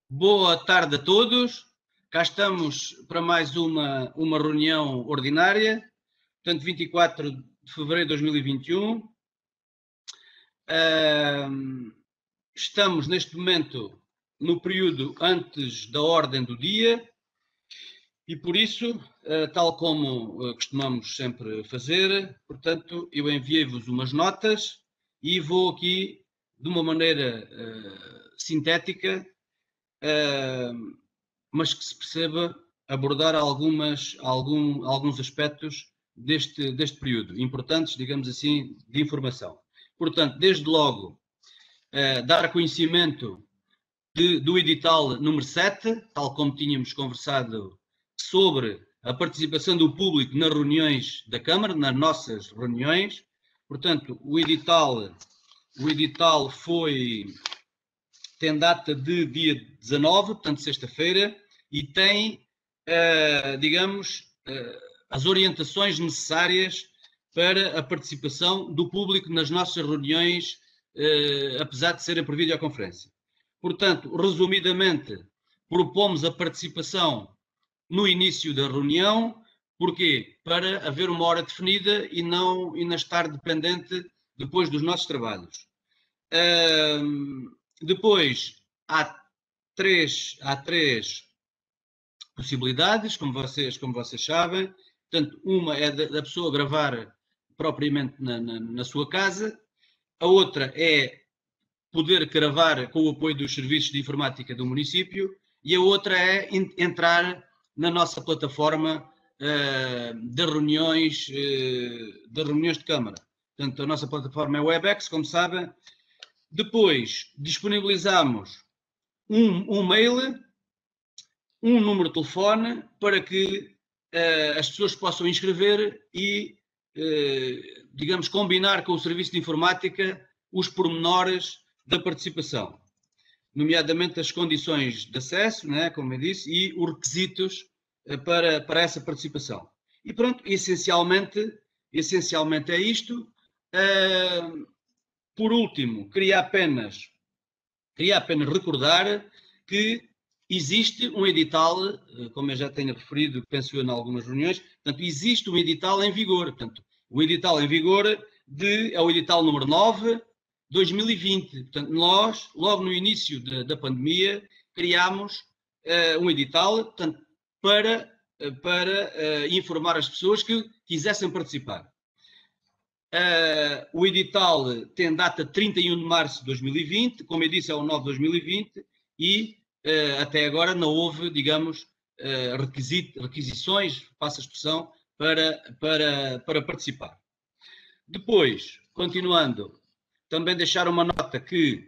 Boa tarde a todos. Cá estamos para mais uma reunião ordinária, portanto, 24 de fevereiro de 2021. Estamos, neste momento, no período antes da ordem do dia e, por isso, tal como costumamos sempre fazer, portanto, eu enviei-vos umas notas e vou aqui, de uma maneira sintética, mas que se perceba, abordar alguns aspectos deste período, importantes, digamos assim, de informação. Portanto, desde logo, dar conhecimento do edital número 7, tal como tínhamos conversado sobre a participação do público nas reuniões da Câmara, nas nossas reuniões. Portanto, o edital tem data de dia 19, portanto, sexta-feira, e tem, digamos, as orientações necessárias para a participação do público nas nossas reuniões, apesar de serem por videoconferência. Portanto, resumidamente, propomos a participação no início da reunião. Porquê? Para haver uma hora definida e não estar dependente depois dos nossos trabalhos. Depois, há três possibilidades, como vocês sabem. Portanto, uma é da pessoa gravar propriamente na sua casa. A outra é poder gravar com o apoio dos serviços de informática do município. E a outra é entrar na nossa plataforma de reuniões de Câmara. Portanto, a nossa plataforma é Webex, como sabem. Depois, disponibilizamos um mail, um número de telefone, para que as pessoas possam inscrever e, digamos, combinar com o Serviço de Informática os pormenores da participação, nomeadamente as condições de acesso, né, como eu disse, e os requisitos para essa participação. E pronto, essencialmente é isto. Por último, queria apenas recordar que existe um edital, como eu já tenho referido, penso eu, em algumas reuniões. Portanto, existe um edital em vigor. Portanto, o edital em vigor é o edital número 9, 2020. Portanto, nós, logo no início da pandemia, criámos um edital, portanto, para informar as pessoas que quisessem participar. O edital tem data 31 de março de 2020, como eu disse, é o 9 de 2020, e até agora não houve, digamos, requisições, faço a expressão, para participar. Depois, continuando, também deixar uma nota que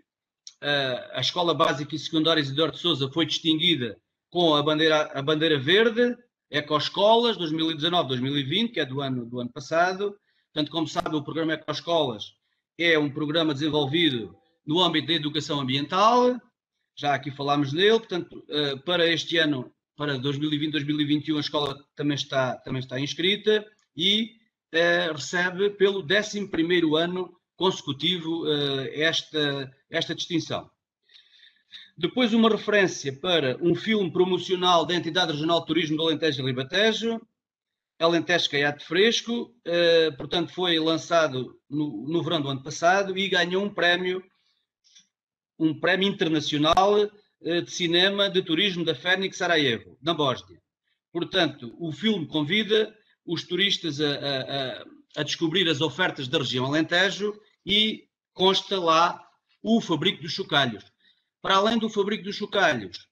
a Escola Básica e Secundária Isidoro de Sousa foi distinguida com a bandeira verde, Ecoescolas 2019-2020, que é do ano passado. Portanto, como sabe, o programa Ecoescolas é um programa desenvolvido no âmbito da educação ambiental. Já aqui falámos nele. Portanto, para este ano, para 2020-2021, a escola também está inscrita e recebe pelo 11º ano consecutivo esta distinção. Depois, uma referência para um filme promocional da Entidade Regional de Turismo do Alentejo e Ribatejo, Alentejo Caiate Fresco. Portanto, foi lançado no verão do ano passado e ganhou um prémio internacional de cinema de turismo da Fênix Sarajevo, na Bósnia. Portanto, o filme convida os turistas a descobrir as ofertas da região Alentejo e consta lá o Fabrico dos Chocalhos. Para além do Fabrico dos Chocalhos,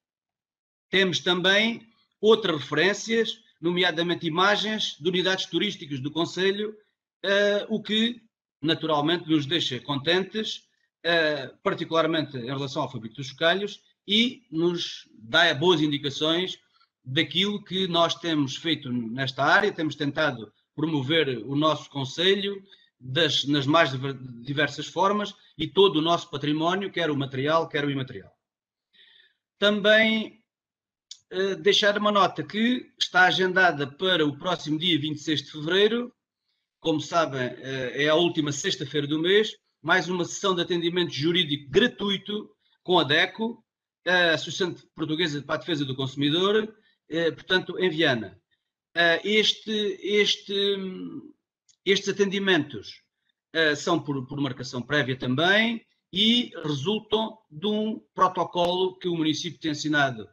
temos também outras referências, nomeadamente imagens de unidades turísticas do concelho, o que naturalmente nos deixa contentes, particularmente em relação ao Fabrico dos Chocalhos, e nos dá boas indicações daquilo que nós temos feito nesta área. Temos tentado promover o nosso concelho nas mais diversas formas e todo o nosso património, quer o material, quer o imaterial. Também deixar uma nota que está agendada para o próximo dia 26 de fevereiro. Como sabem, é a última sexta-feira do mês, mais uma sessão de atendimento jurídico gratuito com a DECO, a Associação Portuguesa para a Defesa do Consumidor, portanto, em Viana. Estes atendimentos são por marcação prévia também e resultam de um protocolo que o município tem assinado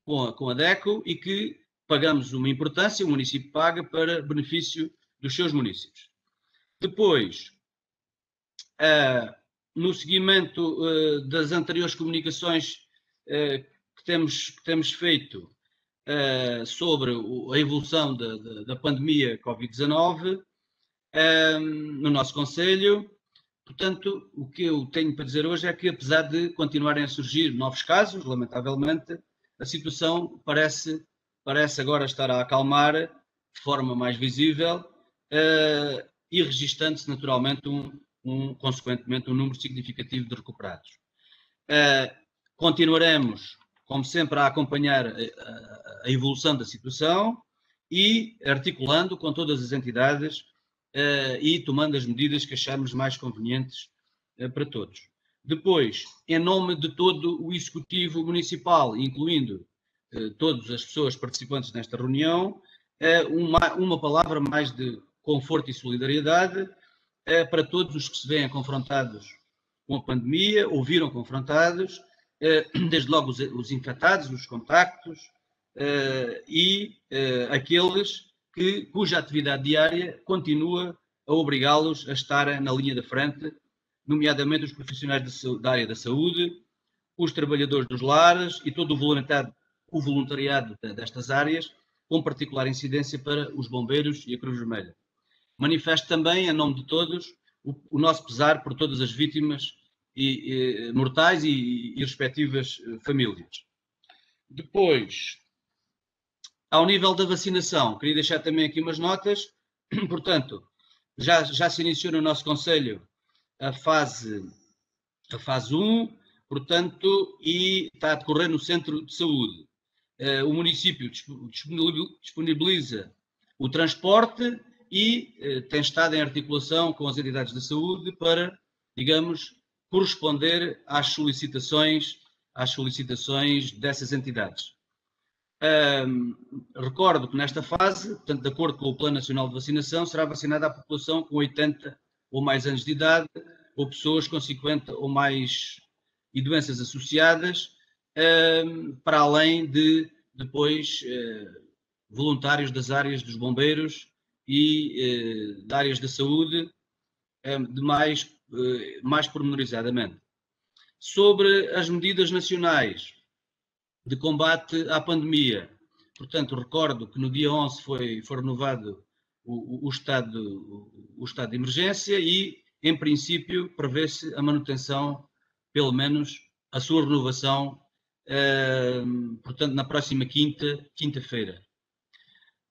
com a DECO e que pagamos uma importância, o município paga para benefício dos seus municípios. Depois, no seguimento das anteriores comunicações que temos feito sobre a evolução da pandemia Covid-19 no nosso Conselho, portanto, o que eu tenho para dizer hoje é que, apesar de continuarem a surgir novos casos, lamentavelmente, a situação parece agora estar a acalmar de forma mais visível e registando-se naturalmente consequentemente um número significativo de recuperados. Continuaremos, como sempre, a acompanhar a evolução da situação e articulando com todas as entidades e tomando as medidas que acharmos mais convenientes para todos. Depois, em nome de todo o Executivo Municipal, incluindo todas as pessoas participantes nesta reunião, uma palavra mais de conforto e solidariedade para todos os que se veem confrontados com a pandemia, ou viram confrontados, desde logo os infectados, os contactos e aqueles cuja atividade diária continua a obrigá-los a estar na linha da frente, nomeadamente os profissionais da área da saúde, os trabalhadores dos lares e todo o voluntariado destas áreas, com particular incidência para os bombeiros e a Cruz Vermelha. Manifesto também, em nome de todos, o nosso pesar por todas as vítimas mortais e respectivas famílias. Depois, ao nível da vacinação, queria deixar também aqui umas notas. Portanto, já se iniciou no nosso Conselho a fase 1, portanto, e está a decorrer no Centro de Saúde. O município disponibiliza o transporte e tem estado em articulação com as entidades de saúde para, digamos, corresponder às solicitações dessas entidades. Recordo que nesta fase, portanto, de acordo com o Plano Nacional de Vacinação, será vacinada a população com 80 ou mais anos de idade, ou pessoas com 50 ou mais e doenças associadas, para além de depois voluntários das áreas dos bombeiros e de áreas da saúde, mais pormenorizadamente. Sobre as medidas nacionais de combate à pandemia, portanto, recordo que no dia 11 foi renovado o estado de emergência e, em princípio, prevê-se a manutenção, pelo menos a sua renovação, portanto, na próxima quinta-feira.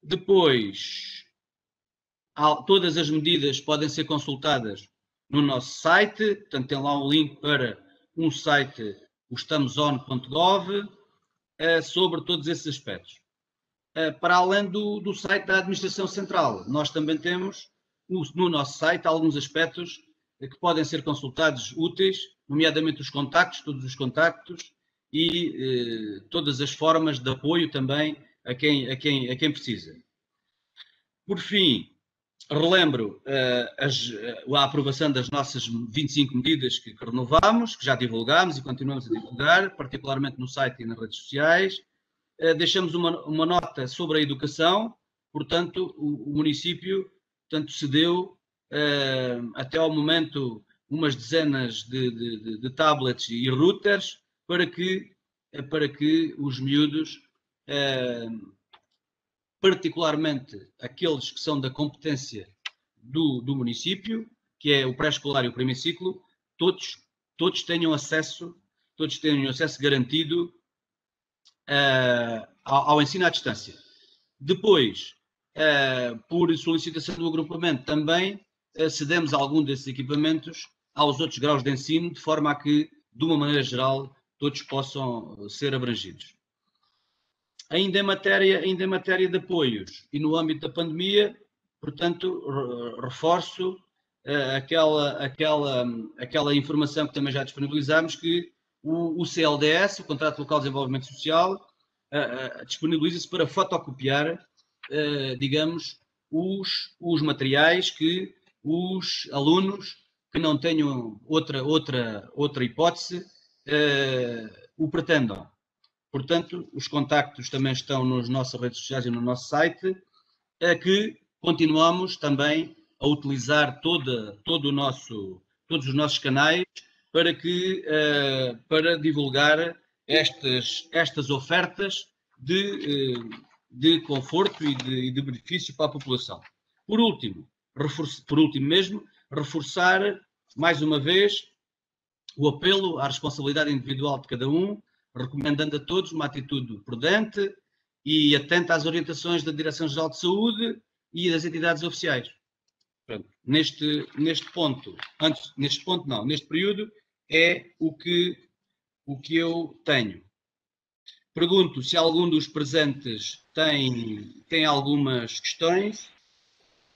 Depois, todas as medidas podem ser consultadas no nosso site, portanto, tem lá um link para um site, o estamosOn.gov, sobre todos esses aspectos. Para além do site da Administração Central, nós também temos no nosso site alguns aspectos que podem ser consultados úteis, nomeadamente os contactos, todos os contactos e todas as formas de apoio também a quem precisa. Por fim, relembro a aprovação das nossas 25 medidas que renovámos, que já divulgámos e continuamos a divulgar, particularmente no site e nas redes sociais. Deixamos uma nota sobre a educação, portanto, o município cedeu até ao momento umas dezenas de tablets e routers para que os miúdos, particularmente aqueles que são da competência do município, que é o pré-escolar e o primeiro ciclo, todos tenham acesso garantido ao ensino à distância. Depois, por solicitação do agrupamento, também cedemos algum desses equipamentos aos outros graus de ensino, de forma a que, de uma maneira geral, todos possam ser abrangidos. Ainda em matéria de apoios e no âmbito da pandemia, portanto, reforço aquela informação que também já disponibilizámos, que o CLDS, o Contrato Local de Desenvolvimento Social, disponibiliza-se para fotocopiar, digamos, os materiais que os alunos que não tenham outra hipótese o pretendam. Portanto, os contactos também estão nas nossas redes sociais e no nosso site, que continuamos também a utilizar todos os nossos canais para divulgar estas ofertas de conforto e de benefício para a população. Por último mesmo, reforçar mais uma vez o apelo à responsabilidade individual de cada um, recomendando a todos uma atitude prudente e atenta às orientações da Direção-Geral de Saúde e das entidades oficiais. Pronto, neste período é o que eu tenho. Pergunto se algum dos presentes tem algumas questões.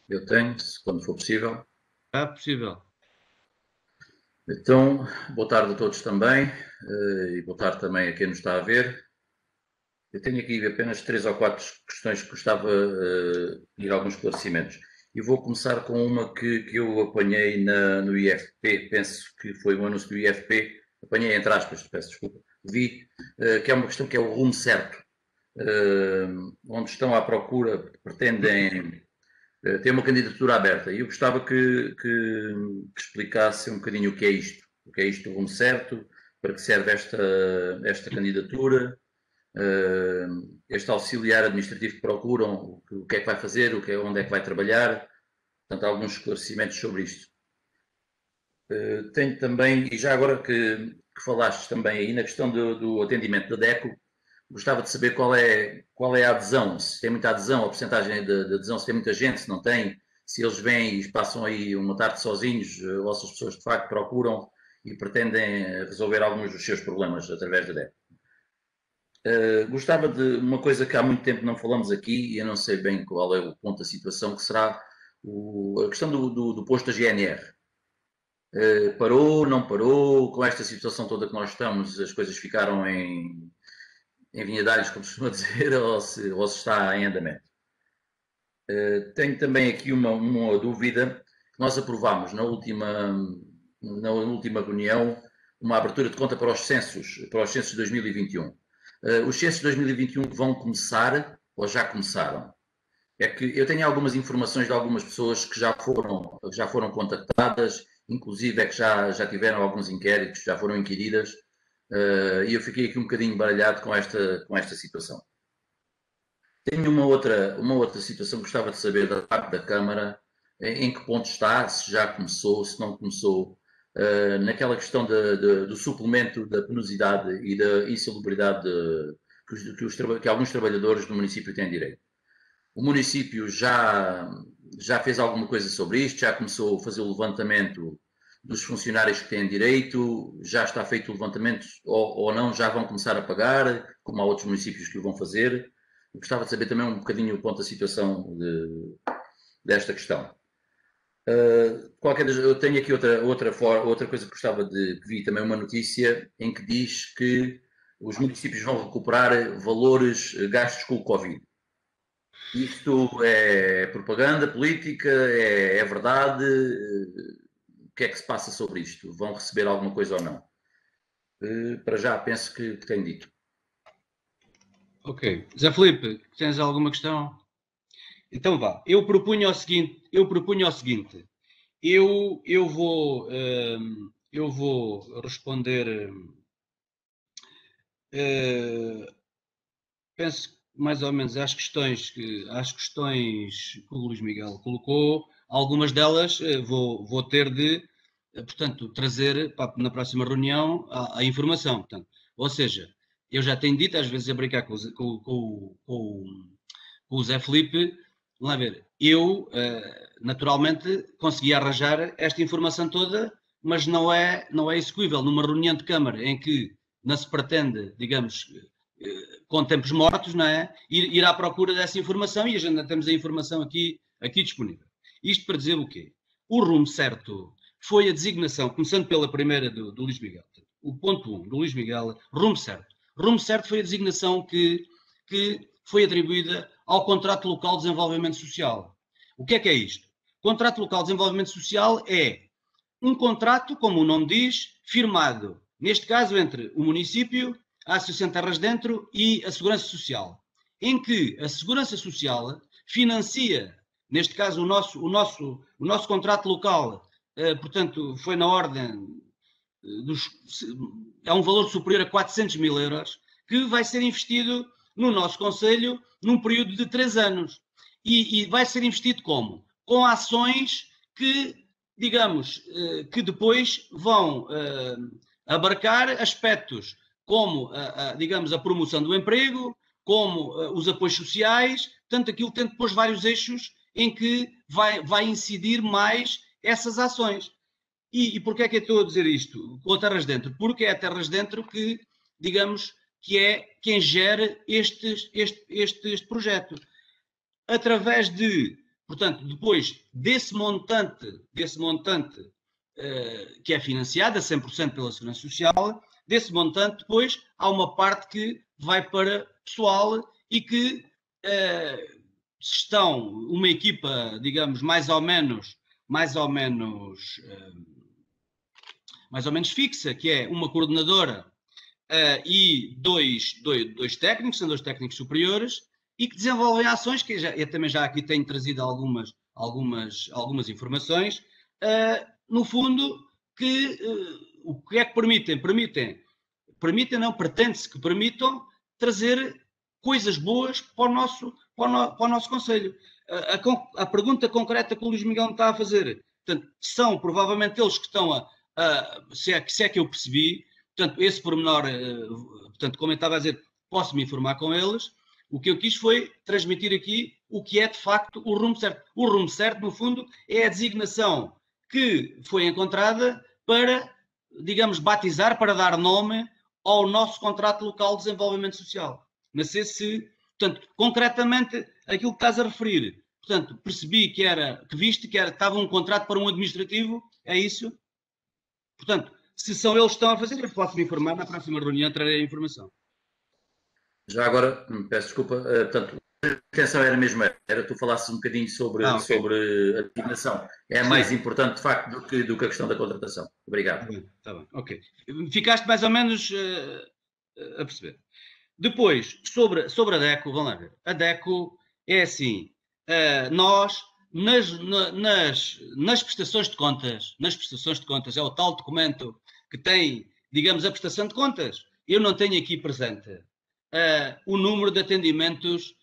Eu tenho, quando for possível. É possível. Então, boa tarde a todos também, e boa tarde também a quem nos está a ver. Eu tenho aqui apenas 3 ou 4 questões que gostava de pedir alguns esclarecimentos. E vou começar com uma que eu apanhei no IFP, penso que foi um anúncio do IFP, apanhei entre aspas, peço desculpa, vi, que é uma questão que é o rumo certo, onde estão à procura, pretendem ter uma candidatura aberta. E eu gostava que explicasse um bocadinho o que é isto do rumo certo, para que serve esta candidatura, este auxiliar administrativo que procuram, o que é que vai fazer, onde é que vai trabalhar, portanto, alguns esclarecimentos sobre isto. Tenho também, e já agora que falaste também aí na questão do atendimento da DECO, gostava de saber qual é a adesão, se tem muita adesão, a porcentagem de adesão, se tem muita gente, se não tem, se eles vêm e passam aí uma tarde sozinhos, ou se as pessoas de facto procuram e pretendem resolver alguns dos seus problemas através da DECO. Gostava de uma coisa que há muito tempo não falamos aqui, e eu não sei bem qual é o ponto da situação, que será a questão do posto da GNR. Parou, não parou, com esta situação toda que nós estamos, as coisas ficaram em vinhadalhos, como costuma dizer, ou se está em andamento. Tenho também aqui uma dúvida, que nós aprovámos na última reunião uma abertura de conta para os censos de 2021. Os censos de 2021 vão começar, ou já começaram? É que eu tenho algumas informações de algumas pessoas que já foram contactadas, inclusive é que já tiveram alguns inquéritos, já foram inquiridas, e eu fiquei aqui um bocadinho baralhado com esta situação. Tenho uma outra situação que gostava de saber da parte da Câmara, em que ponto está, se já começou, se não começou, naquela questão do suplemento da penosidade e da insalubridade que alguns trabalhadores do município têm direito. O município já fez alguma coisa sobre isto, já começou a fazer o levantamento dos funcionários que têm direito, já está feito o levantamento ou não, já vão começar a pagar, como há outros municípios que o vão fazer. Eu gostava de saber também um bocadinho o ponto da situação desta questão. Eu tenho aqui outra coisa que gostava de vi também uma notícia em que diz que os municípios vão recuperar valores gastos com o Covid. Isto é propaganda política? É verdade? O que é que se passa sobre isto? Vão receber alguma coisa ou não? Para já penso que tenho dito. Ok. Zé Filipe, tens alguma questão? Então vá. Eu propunho o seguinte. Eu vou responder. Penso mais ou menos às questões que o Luís Miguel colocou. Algumas delas vou ter de, portanto, trazer na próxima reunião a informação. Portanto, ou seja, eu já tenho dito, às vezes a brincar com o Zé Filipe, vamos lá ver, eu naturalmente consegui arranjar esta informação toda, mas não é execuível numa reunião de Câmara em que não se pretende, digamos, com tempos mortos, não é? Ir à procura dessa informação, e já temos a informação aqui disponível. Isto para dizer o quê? O rumo certo foi a designação, começando pela primeira do Luís Miguel. o ponto 1 do Luís Miguel, rumo certo. Rumo certo foi a designação que foi atribuída ao Contrato Local de Desenvolvimento Social. O que é isto? O Contrato Local de Desenvolvimento Social é um contrato, como o nome diz, firmado, neste caso, entre o município, a Associação Terras Dentro e a Segurança Social, em que a Segurança Social financia, neste caso, o nosso contrato local, portanto, foi na ordem é um valor superior a 400 mil euros, que vai ser investido no nosso Conselho num período de 3 anos. E vai ser investido como? Com ações que, digamos, que depois vão abarcar aspectos como, digamos, a promoção do emprego, como os apoios sociais, tanto aquilo tem depois vários eixos em que vai incidir mais essas ações. E porquê é que eu estou a dizer isto com a Terras Dentro? Porque é a Terras Dentro que, digamos, que é quem gera este projeto. Através de, portanto, depois desse montante que é financiado a 100% pela Segurança Social, desse montante depois há uma parte que vai para pessoal e que estão uma equipa, digamos, mais ou menos fixa, que é uma coordenadora e dois técnicos, são 2 técnicos superiores, e que desenvolvem ações, que eu também já aqui tenho trazido algumas informações, no fundo, que o que é que permitem? Pretende-se que permitam trazer coisas boas para o nosso Conselho. A pergunta concreta que o Luís Miguel me está a fazer, portanto, são provavelmente eles que estão se é que eu percebi, portanto, esse pormenor, portanto, como eu estava a dizer, posso me informar com eles. O que eu quis foi transmitir aqui o que é, de facto, o rumo certo. O rumo certo, no fundo, é a designação que foi encontrada para, digamos, batizar, para dar nome ao nosso Contrato Local de Desenvolvimento Social. Não sei se, portanto, concretamente, aquilo que estás a referir, portanto, percebi que estava um contrato para um administrativo, é isso? Portanto, se são eles que estão a fazer, eu posso me informar, na próxima reunião trarei a informação. Já agora, peço desculpa, portanto, a intenção era mesmo, tu falasses um bocadinho sobre a designação. É mais importante, de facto, do que a questão da contratação. Obrigado. Está bem, ok. Ficaste mais ou menos a perceber. Depois, sobre a DECO, vamos lá ver. A DECO é assim, nós, nas prestações de contas, é o tal documento que tem, digamos, a prestação de contas. Eu não tenho aqui presente o número de atendimentos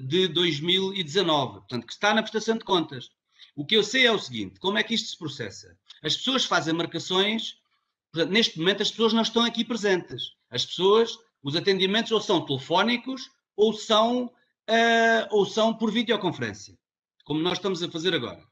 de 2019, portanto, que está na prestação de contas. O que eu sei é o seguinte, como é que isto se processa? As pessoas fazem marcações, portanto, neste momento as pessoas não estão aqui presentes. Os atendimentos ou são telefónicos ou são por videoconferência, como nós estamos a fazer agora.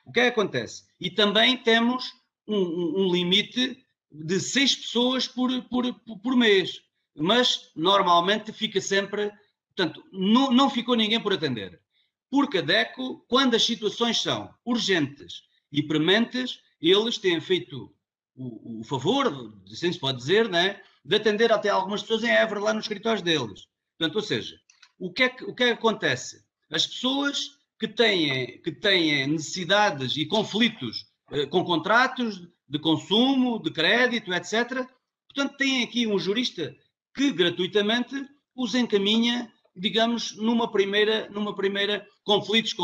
O que é que acontece? E também temos um limite de 6 pessoas por mês, mas normalmente fica sempre, portanto, não ficou ninguém por atender. Porque a DECO, quando as situações são urgentes e prementes, eles têm feito o favor, assim se pode dizer, né, de atender até algumas pessoas em Évora, lá nos escritórios deles. Portanto, ou seja, o que é que acontece? As pessoas que têm necessidades e conflitos com contratos de consumo, de crédito, etc., portanto, têm aqui um jurista que gratuitamente os encaminha, digamos, numa primeira conflitos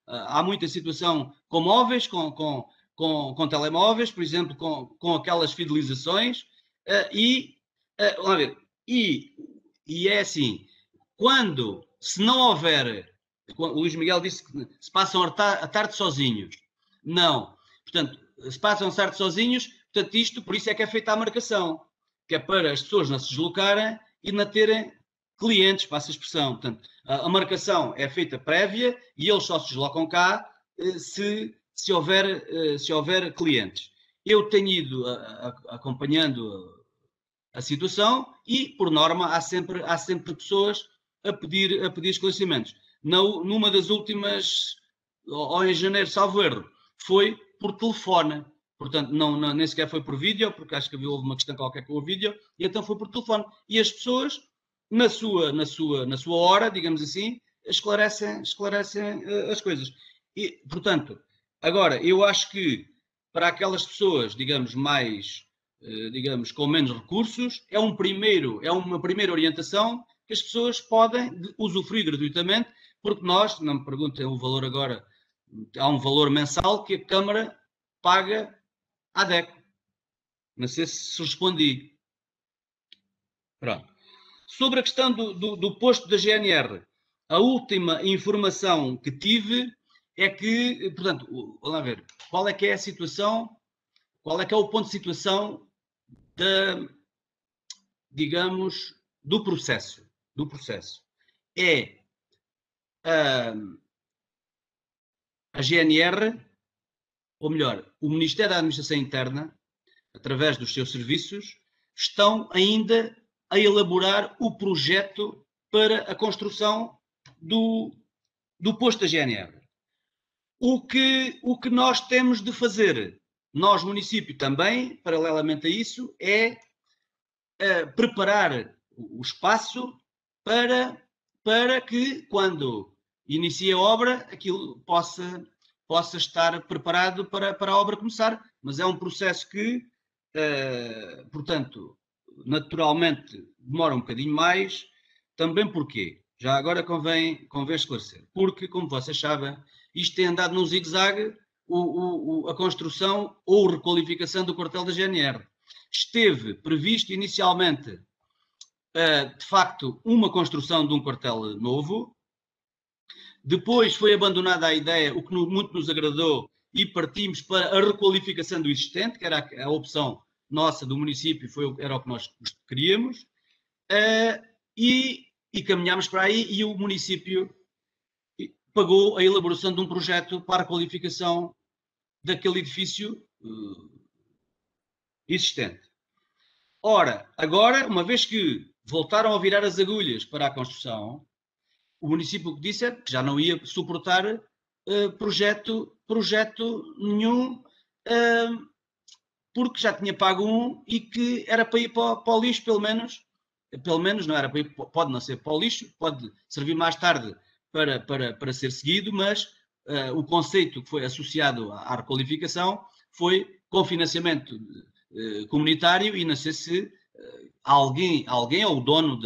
há muita situação com móveis, com telemóveis, por exemplo, com aquelas fidelizações, vamos ver, e é assim, se não houver, o Luís Miguel disse que se passam a tarde sozinhos, não, portanto, se passam a tarde sozinhos, portanto, por isso é que é feita a marcação, que é para as pessoas não se deslocarem e não terem clientes, passa a expressão. Portanto, a marcação é feita prévia e eles só se deslocam cá se houver clientes. Eu tenho ido acompanhando a situação e, por norma, há sempre pessoas a pedir esclarecimentos. Numa das últimas, ou em janeiro, salvo erro, foi por telefone. portanto, nem sequer foi por vídeo, porque acho que houve uma questão qualquer com o vídeo, e então foi por telefone. E as pessoas, na sua hora, digamos assim, esclarecem as coisas. E, portanto, agora, eu acho que para aquelas pessoas, digamos, digamos, com menos recursos, é uma primeira orientação que as pessoas podem usufruir gratuitamente, porque nós, não me perguntem o valor agora, há um valor mensal que a Câmara paga à DECO. Não sei se respondi. Pronto. Sobre a questão do posto da GNR, a última informação que tive é que, portanto, vamos lá ver, qual é que é a situação, qual é que é o ponto de situação digamos, do processo. É a GNR, ou melhor, o Ministério da Administração Interna, através dos seus serviços, estão ainda a elaborar o projeto para a construção do posto da GNR. O que nós temos de fazer, nós, município, também, paralelamente a isso, é preparar o espaço para que, quando inicie a obra, aquilo possa estar preparado para a obra começar. Mas é um processo que, portanto, naturalmente demora um bocadinho mais. Também porquê? Já agora convém esclarecer. Porque, como vocês sabem, isto tem andado num zigue-zague a construção ou requalificação do quartel da GNR. Esteve previsto inicialmente, de facto, uma construção de um quartel novo. Depois foi abandonada a ideia, o que muito nos agradou, e partimos para a requalificação do existente, que era a opção nossa do município, era o que nós queríamos, e caminhámos para aí, e o município pagou a elaboração de um projeto para a qualificação daquele edifício existente. Ora, agora, uma vez que voltaram a virar as agulhas para a construção, o município que disse é que já não ia suportar projeto nenhum, porque já tinha pago um e que era para ir para o lixo, pelo menos não era para ir, pode não ser para o lixo, pode servir mais tarde para ser seguido, mas o conceito que foi associado à requalificação foi com financiamento comunitário, e não sei se alguém ou o dono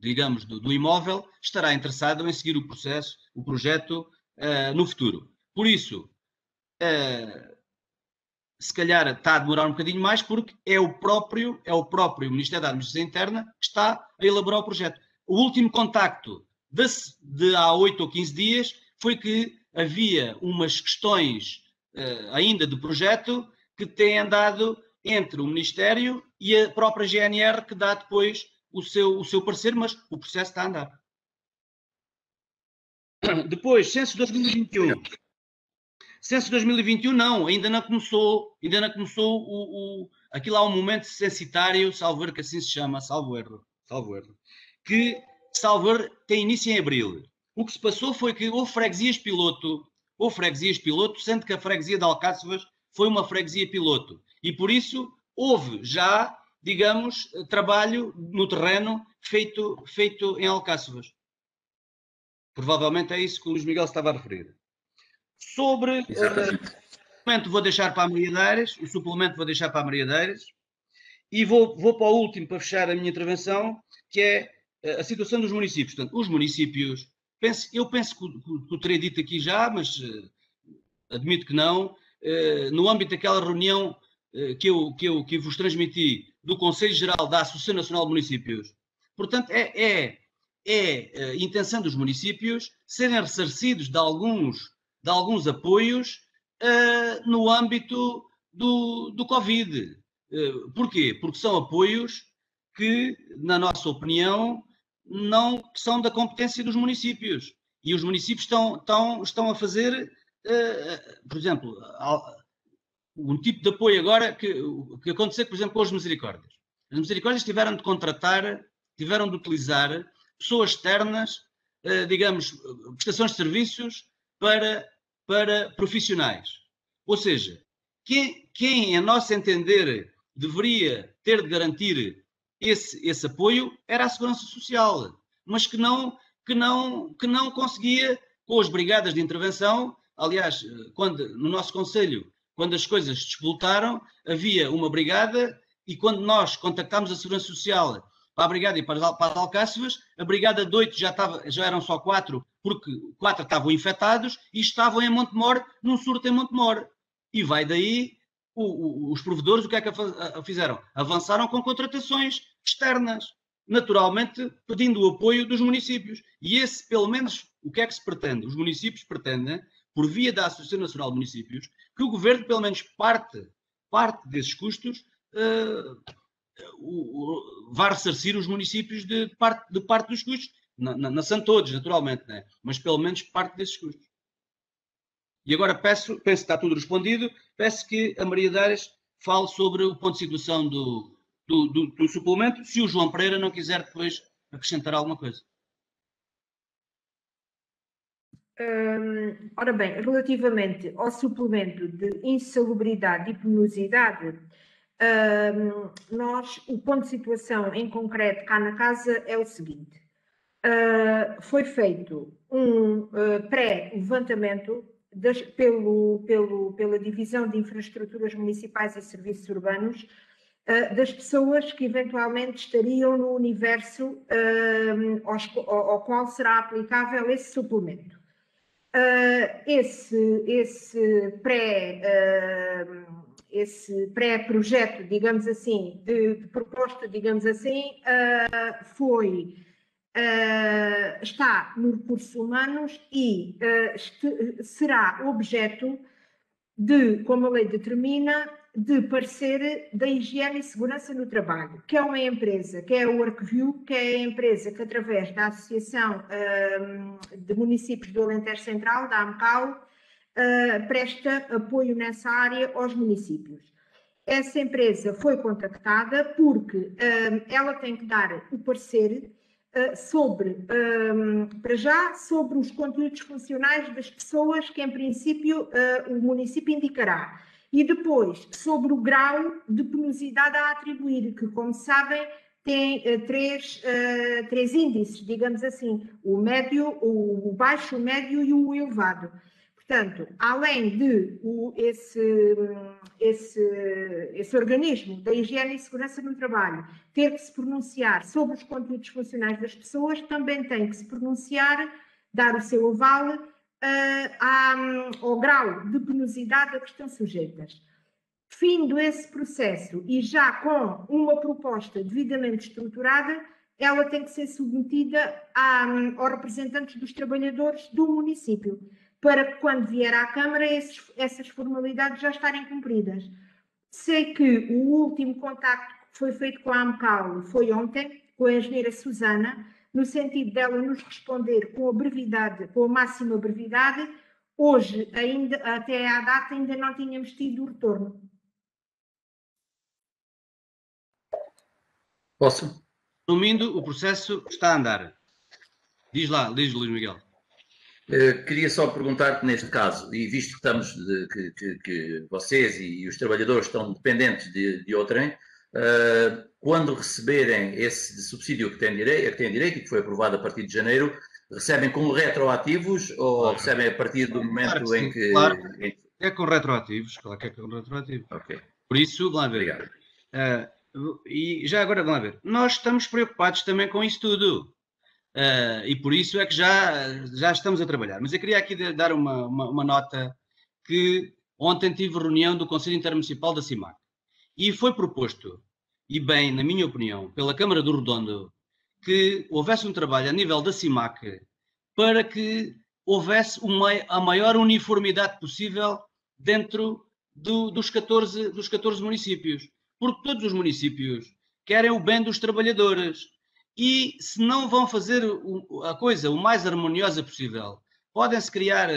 digamos, do imóvel estará interessado em seguir o projeto no futuro. Por isso, se calhar está a demorar um bocadinho mais, porque é o próprio Ministério da Administração Interna que está a elaborar o projeto. O último contacto de há 8 ou 15 dias foi que havia umas questões ainda do projeto que têm andado entre o Ministério e a própria GNR, que dá depois o seu parecer, mas o processo está a andar. Depois, censo 2021. Censo 2021 não, ainda não começou aquilo há um momento censitário, salvo erro, que assim se chama, salvo erro, que, salvo erro, tem início em abril. O que se passou foi que houve freguesias piloto, sendo que a freguesia de Alcáçovas foi uma freguesia piloto. E por isso houve já, digamos, trabalho no terreno feito em Alcáçovas. Provavelmente é isso que o Luís Miguel estava a referir. Sobre o suplemento vou deixar para a Maria Deiras, e vou para o último para fechar a minha intervenção, que é a situação dos municípios. Portanto, os municípios, eu penso que o terei dito aqui já, mas admito que não, no âmbito daquela reunião que eu vos transmiti do Conselho Geral da Associação Nacional de Municípios. Portanto, é a intenção dos municípios serem ressarcidos de alguns apoios no âmbito do Covid. Porquê? Porque são apoios que, na nossa opinião, não são da competência dos municípios. E os municípios estão a fazer, por exemplo, um tipo de apoio agora que aconteceu, por exemplo, com as Misericórdias. As Misericórdias tiveram de utilizar pessoas externas, digamos, prestações de serviços para profissionais. Ou seja, quem, a nosso entender, deveria ter de garantir esse apoio era a Segurança Social, mas que não conseguia, com as brigadas de intervenção. Aliás, no nosso Conselho, quando as coisas despoltaram, havia uma brigada, e quando nós contactámos a Segurança Social para a brigada e para as Alcáçovas, a brigada de 8 já eram só 4, porque 4 estavam infectados e estavam em Montemor, num surto em Montemor. E vai daí, os provedores, o que é que fizeram? Avançaram com contratações externas, naturalmente pedindo o apoio dos municípios. E esse, pelo menos, o que é que se pretende? Os municípios pretendem, por via da Associação Nacional de Municípios, que o Governo, pelo menos parte desses custos, vai ressarcir os municípios de parte dos custos. Não são todos, naturalmente, né? Mas pelo menos parte desses custos. E agora penso que está tudo respondido, peço que a Maria Dares fale sobre o ponto de situação do suplemento, se o João Pereira não quiser depois acrescentar alguma coisa. Ora bem, relativamente ao suplemento de insalubridade e penosidade, o ponto de situação em concreto cá na casa é o seguinte. Foi feito um pré-levantamento pela Divisão de Infraestruturas Municipais e Serviços Urbanos das pessoas que eventualmente estariam no universo ao qual será aplicável esse suplemento. Esse pré-projeto, digamos assim, de proposta, digamos assim, está no Recursos Humanos e será objeto de, como a lei determina, de parecer da Higiene e Segurança no Trabalho, que é uma empresa, que é o Arquivio, que é a empresa que, através da Associação de Municípios do Alentejo Central, da AMCAU, presta apoio nessa área aos municípios. Essa empresa foi contactada porque ela tem que dar o parecer para já, sobre os conteúdos funcionais das pessoas que, em princípio, o município indicará. E depois, sobre o grau de penosidade a atribuir, que, como sabem, tem três índices, digamos assim, o médio, o baixo, o médio e o elevado. Portanto, além de esse organismo da Higiene e Segurança no Trabalho ter que se pronunciar sobre os conteúdos funcionais das pessoas, também tem que se pronunciar, dar o seu aval ao grau de penosidade a que estão sujeitas. Findo esse processo e já com uma proposta devidamente estruturada, ela tem que ser submetida aos representantes dos trabalhadores do município, para que, quando vier à Câmara, essas formalidades já estarem cumpridas. Sei que o último contacto que foi feito com a AMCAU foi ontem, com a engenheira Susana, no sentido dela nos responder com a brevidade, com a máxima brevidade. Hoje, ainda, até à data, ainda não tínhamos tido o retorno. Posso? Resumindo, o processo está a andar. Diz Luís Miguel. Queria só perguntar-te, neste caso, e visto que estamos que vocês e os trabalhadores estão dependentes de outrem, quando receberem esse subsídio que têm direito e que foi aprovado a partir de janeiro, recebem como retroativos ou recebem a partir do momento em que... Claro, é com retroativos, claro que é com retroativos. Okay. Por isso, vamos ver. E já agora, vamos ver. Nós estamos preocupados também com isso tudo. E por isso é que já estamos a trabalhar. Mas eu queria aqui dar uma nota que ontem tive reunião do Conselho Intermunicipal da CIMAC e foi proposto, e bem, na minha opinião, pela Câmara do Redondo, que houvesse um trabalho a nível da CIMAC para que houvesse a maior uniformidade possível dentro dos 14 municípios. Porque todos os municípios querem o bem dos trabalhadores. E se não vão fazer a coisa o mais harmoniosa possível, podem-se criar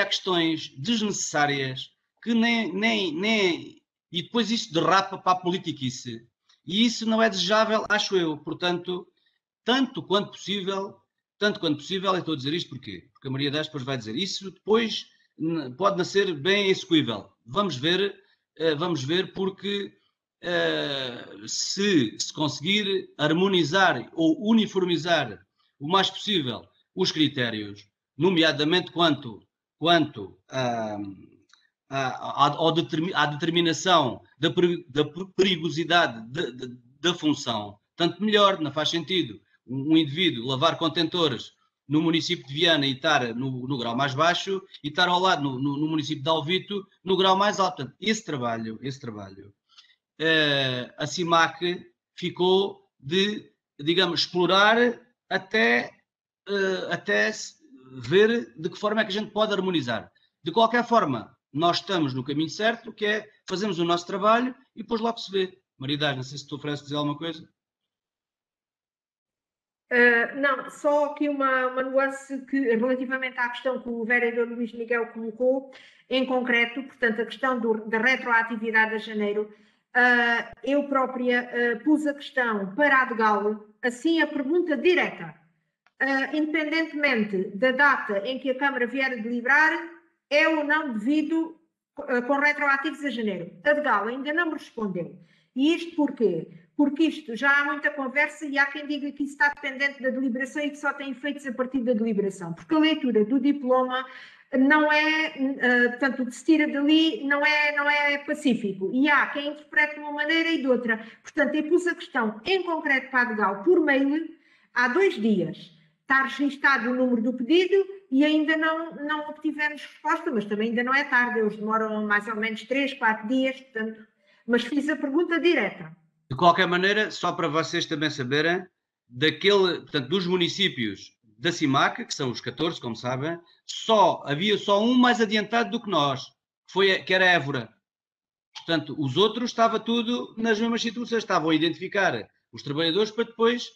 questões desnecessárias que nem... E depois isso derrapa para a politiquice. E isso não é desejável, acho eu. Portanto, tanto quanto possível, eu estou a dizer isto porquê? Porque a Maria Dares depois vai dizer isso, depois pode não ser bem execuível. vamos ver porque se conseguir harmonizar ou uniformizar o mais possível os critérios, nomeadamente quanto à determinação da perigosidade da função, tanto melhor, não faz sentido um indivíduo lavar contentores no município de Viana e estar no grau mais baixo e estar ao lado no município de Alvito no grau mais alto. Portanto, esse trabalho, a CIMAC ficou de, digamos, explorar até ver de que forma é que a gente pode harmonizar. De qualquer forma, nós estamos no caminho certo, que é fazemos o nosso trabalho e depois logo se vê. Maridade, não sei se tu ofereces dizer alguma coisa. Não, só aqui uma nuance que, relativamente à questão que o vereador Luís Miguel colocou, em concreto, portanto, a questão da retroatividade a janeiro, eu própria pus a questão para a Adegal, assim a pergunta direta, independentemente da data em que a Câmara vier a deliberar, é ou não devido com retroativos a janeiro. A Adegal ainda não me respondeu. E isto porquê? Porque isto já há muita conversa e há quem diga que isso está dependente da deliberação e que só tem efeitos a partir da deliberação, porque a leitura do diploma não é, portanto, o que se tira dali não é pacífico. E há quem interprete de uma maneira e de outra. Portanto, eu pus a questão em concreto para a Adegal por mail há 2 dias. Está registado o número do pedido e ainda não obtivemos resposta, mas também ainda não é tarde, eles demoram mais ou menos 3, 4 dias, portanto, mas fiz a pergunta direta. De qualquer maneira, só para vocês também saberem, portanto, dos municípios da CIMAC, que são os 14, como sabem, havia só um mais adiantado do que nós, que era Évora. Portanto, os outros estava tudo nas mesmas situações, estavam a identificar os trabalhadores para depois,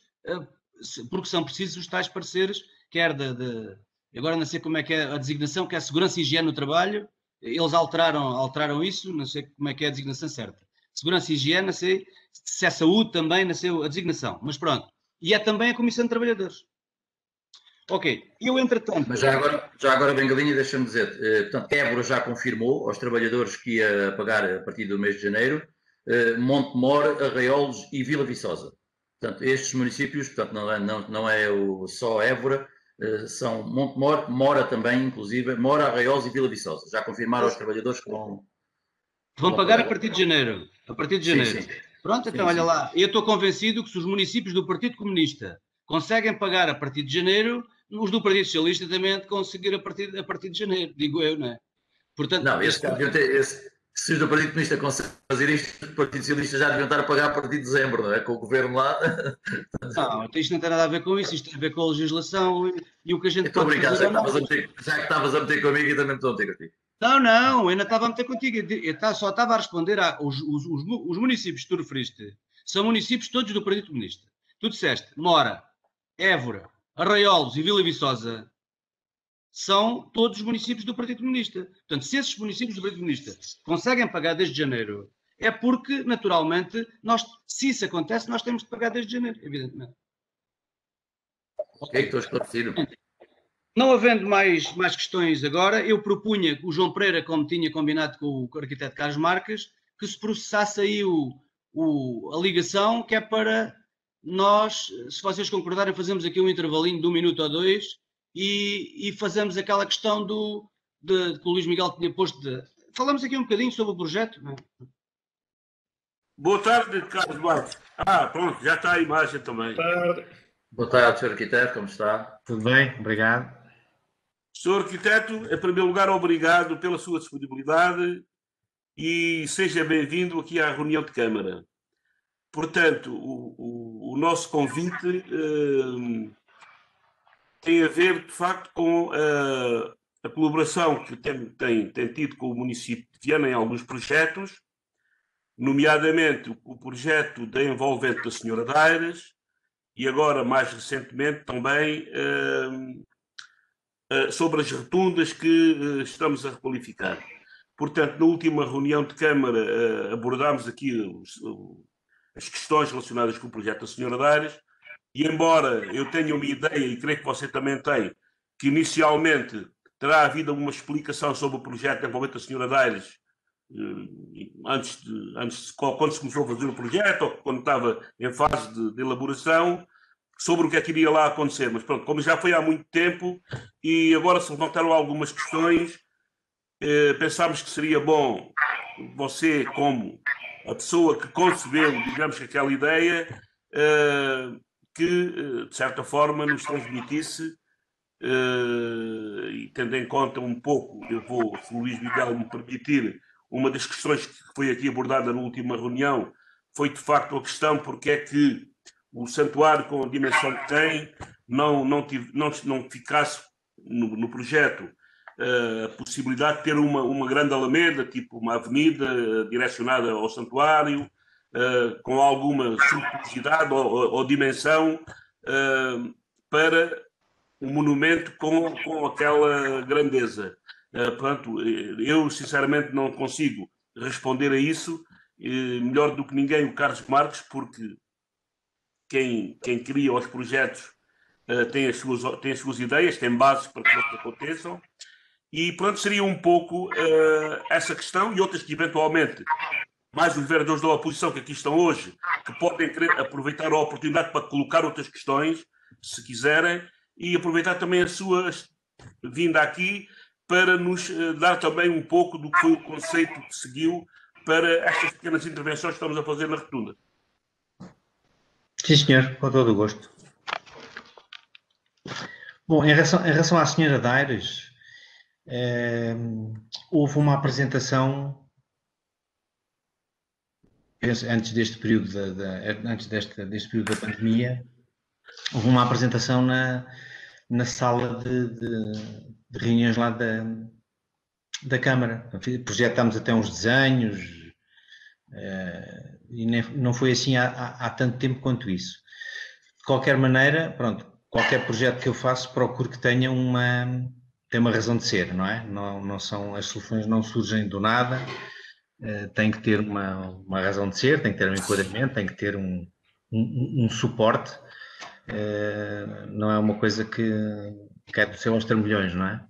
porque são precisos os tais pareceres, quer agora não sei como é que é a designação, que é a segurança e higiene no trabalho, eles alteraram isso, não sei como é que é a designação certa. Segurança e higiene, não sei se é saúde também, não sei a designação, mas pronto. E é também a Comissão de Trabalhadores. Ok, eu entretanto... Mas já agora Bengalinha, deixa-me dizer, portanto, Évora já confirmou aos trabalhadores que ia pagar a partir do mês de janeiro, Montemor, Arraiolos e Vila Viçosa. Portanto, estes municípios, portanto, não é só Évora, são Montemor, Mora também, inclusive, Mora, Arraiolos e Vila Viçosa. Já confirmaram aos trabalhadores que vão pagar a partir de janeiro. A partir de janeiro. Sim. Pronto, então olha lá. Eu estou convencido que se os municípios do Partido Comunista conseguem pagar a partir de janeiro, os do Partido Socialista também conseguir a partir de janeiro, digo eu, não é? Portanto, não, se os do Partido Comunista conseguem fazer isto, o Partido Socialista já deviam estar a pagar a partir de dezembro, não é? Com o governo lá. Não, isto não tem nada a ver com isso, isto tem a ver com a legislação e o que a gente pode fazer. Já que estavas a meter comigo e também estou a meter contigo. Não, eu ainda estava a meter contigo. Eu só estava a responder os municípios que tu referiste. São municípios todos do Partido Comunista. Tu disseste Mora, Évora, Arraiolos e Vila Viçosa são todos os municípios do Partido Comunista. Portanto, se esses municípios do Partido Comunista conseguem pagar desde janeiro, é porque, naturalmente, se isso acontece, nós temos de pagar desde janeiro, evidentemente. Ok, estou esclarecido. Não havendo mais questões agora, eu propunha que o João Pereira, como tinha combinado com o arquiteto Carlos Marques, que se processasse aí a ligação, que é para nós, se vocês concordarem, fazemos aqui um intervalinho de 1 minuto ou 2 e fazemos aquela questão que o Luís Miguel tinha posto. Falamos aqui um bocadinho sobre o projeto. Não é? Boa tarde, Carlos Marques. Pronto, já está a imagem também. Boa tarde, Sr. Arquiteto, como está? Tudo bem, obrigado. Sr. Arquiteto, em primeiro lugar, obrigado pela sua disponibilidade e seja bem-vindo aqui à reunião de Câmara. Portanto, o nosso convite tem a ver, de facto, com a colaboração que tem tido com o município de Viana em alguns projetos, nomeadamente o projeto da envolvente da Senhora de Aires e agora, mais recentemente, também sobre as rotundas que estamos a requalificar. Portanto, na última reunião de Câmara abordámos aqui as questões relacionadas com o projeto da Senhora de Aires e, embora eu tenha uma ideia, e creio que você também tem, que inicialmente terá havido uma explicação sobre o projeto da envolvente da Senhora de Aires quando se começou a fazer o projeto, ou quando estava em fase de elaboração, sobre o que é que iria lá acontecer. Mas pronto, como já foi há muito tempo e agora se levantaram algumas questões, pensámos que seria bom você, como a pessoa que concebeu, digamos, aquela ideia, que, de certa forma, nos transmitisse, e tendo em conta um pouco, se o Luís Miguel me permitir, uma das questões que foi aqui abordada na última reunião foi, de facto, a questão porque é que o santuário, com a dimensão que tem, não ficasse no projeto a possibilidade de ter uma grande alameda, tipo uma avenida direcionada ao santuário, com alguma suntuosidade ou dimensão, para um monumento com aquela grandeza. Portanto, eu sinceramente não consigo responder a isso melhor do que ninguém o Carlos Marques, porque quem cria os projetos tem as suas ideias, tem bases para que elas aconteçam, e pronto, seria um pouco essa questão e outras que eventualmente mais os vereadores da oposição que aqui estão hoje, que podem querer aproveitar a oportunidade para colocar outras questões, se quiserem, e aproveitar também a sua vinda aqui para nos dar também um pouco do que foi o conceito que seguiu para estas pequenas intervenções que estamos a fazer na Rotunda. Sim, senhor, com todo o gosto. Bom, em relação à senhora Daires, houve uma apresentação antes deste período deste período da pandemia, houve uma apresentação na sala de reuniões lá da Câmara. Projetámos até uns desenhos, e não foi assim há tanto tempo quanto isso. De qualquer maneira, pronto, qualquer projeto que eu faço procuro que tenha tem uma razão de ser, não é? Não são, as soluções não surgem do nada, tem que ter uma razão de ser, tem que ter um enquadramento, tem que ter um suporte, não é uma coisa que cai do céu aos trambolhões, não é?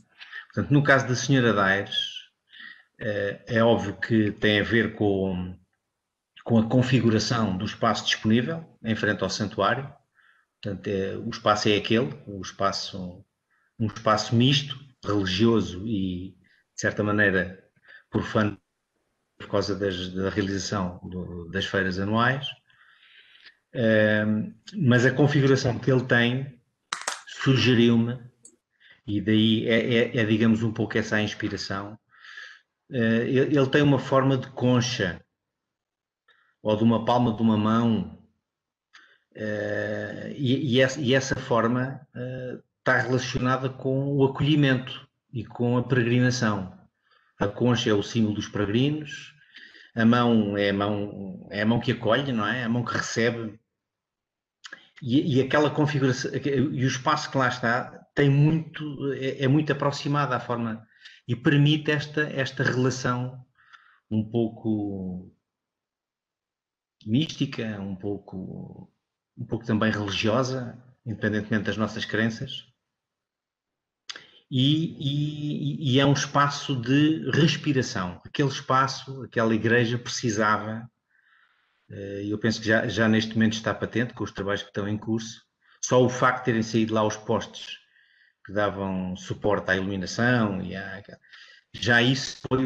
Portanto, no caso da senhora Daires, é óbvio que tem a ver com a configuração do espaço disponível em frente ao santuário. Portanto, o espaço é aquele, um espaço misto, religioso e, de certa maneira, profano por causa da realização das feiras anuais. Mas a configuração que ele tem sugeriu-me, e daí digamos, um pouco essa a inspiração. Ele tem uma forma de concha, ou de uma palma de uma mão, e essa forma está relacionada com o acolhimento e com a peregrinação. A concha é o símbolo dos peregrinos, a mão é a mão que acolhe, não é? A mão que recebe. E aquela configuração, e o espaço que lá está, é muito aproximado à forma, e permite esta relação um pouco mística, um pouco também religiosa, independentemente das nossas crenças, e é um espaço de respiração. Aquele espaço, aquela igreja precisava, e eu penso que já neste momento está patente com os trabalhos que estão em curso. Só o facto de terem saído lá os postes que davam suporte à iluminação, já isso foi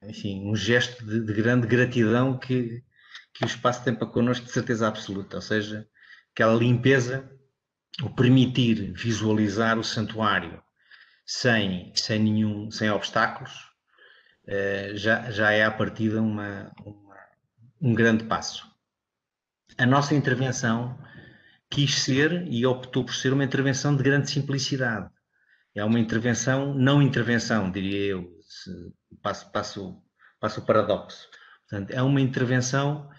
enfim, um gesto de grande gratidão que o espaço tem para connosco, de certeza absoluta. Ou seja, aquela limpeza, o permitir visualizar o santuário sem obstáculos, já é à partida um grande passo. A nossa intervenção quis ser e optou por ser uma intervenção de grande simplicidade. É uma não intervenção, diria eu, passo o paradoxo. Portanto, é uma intervenção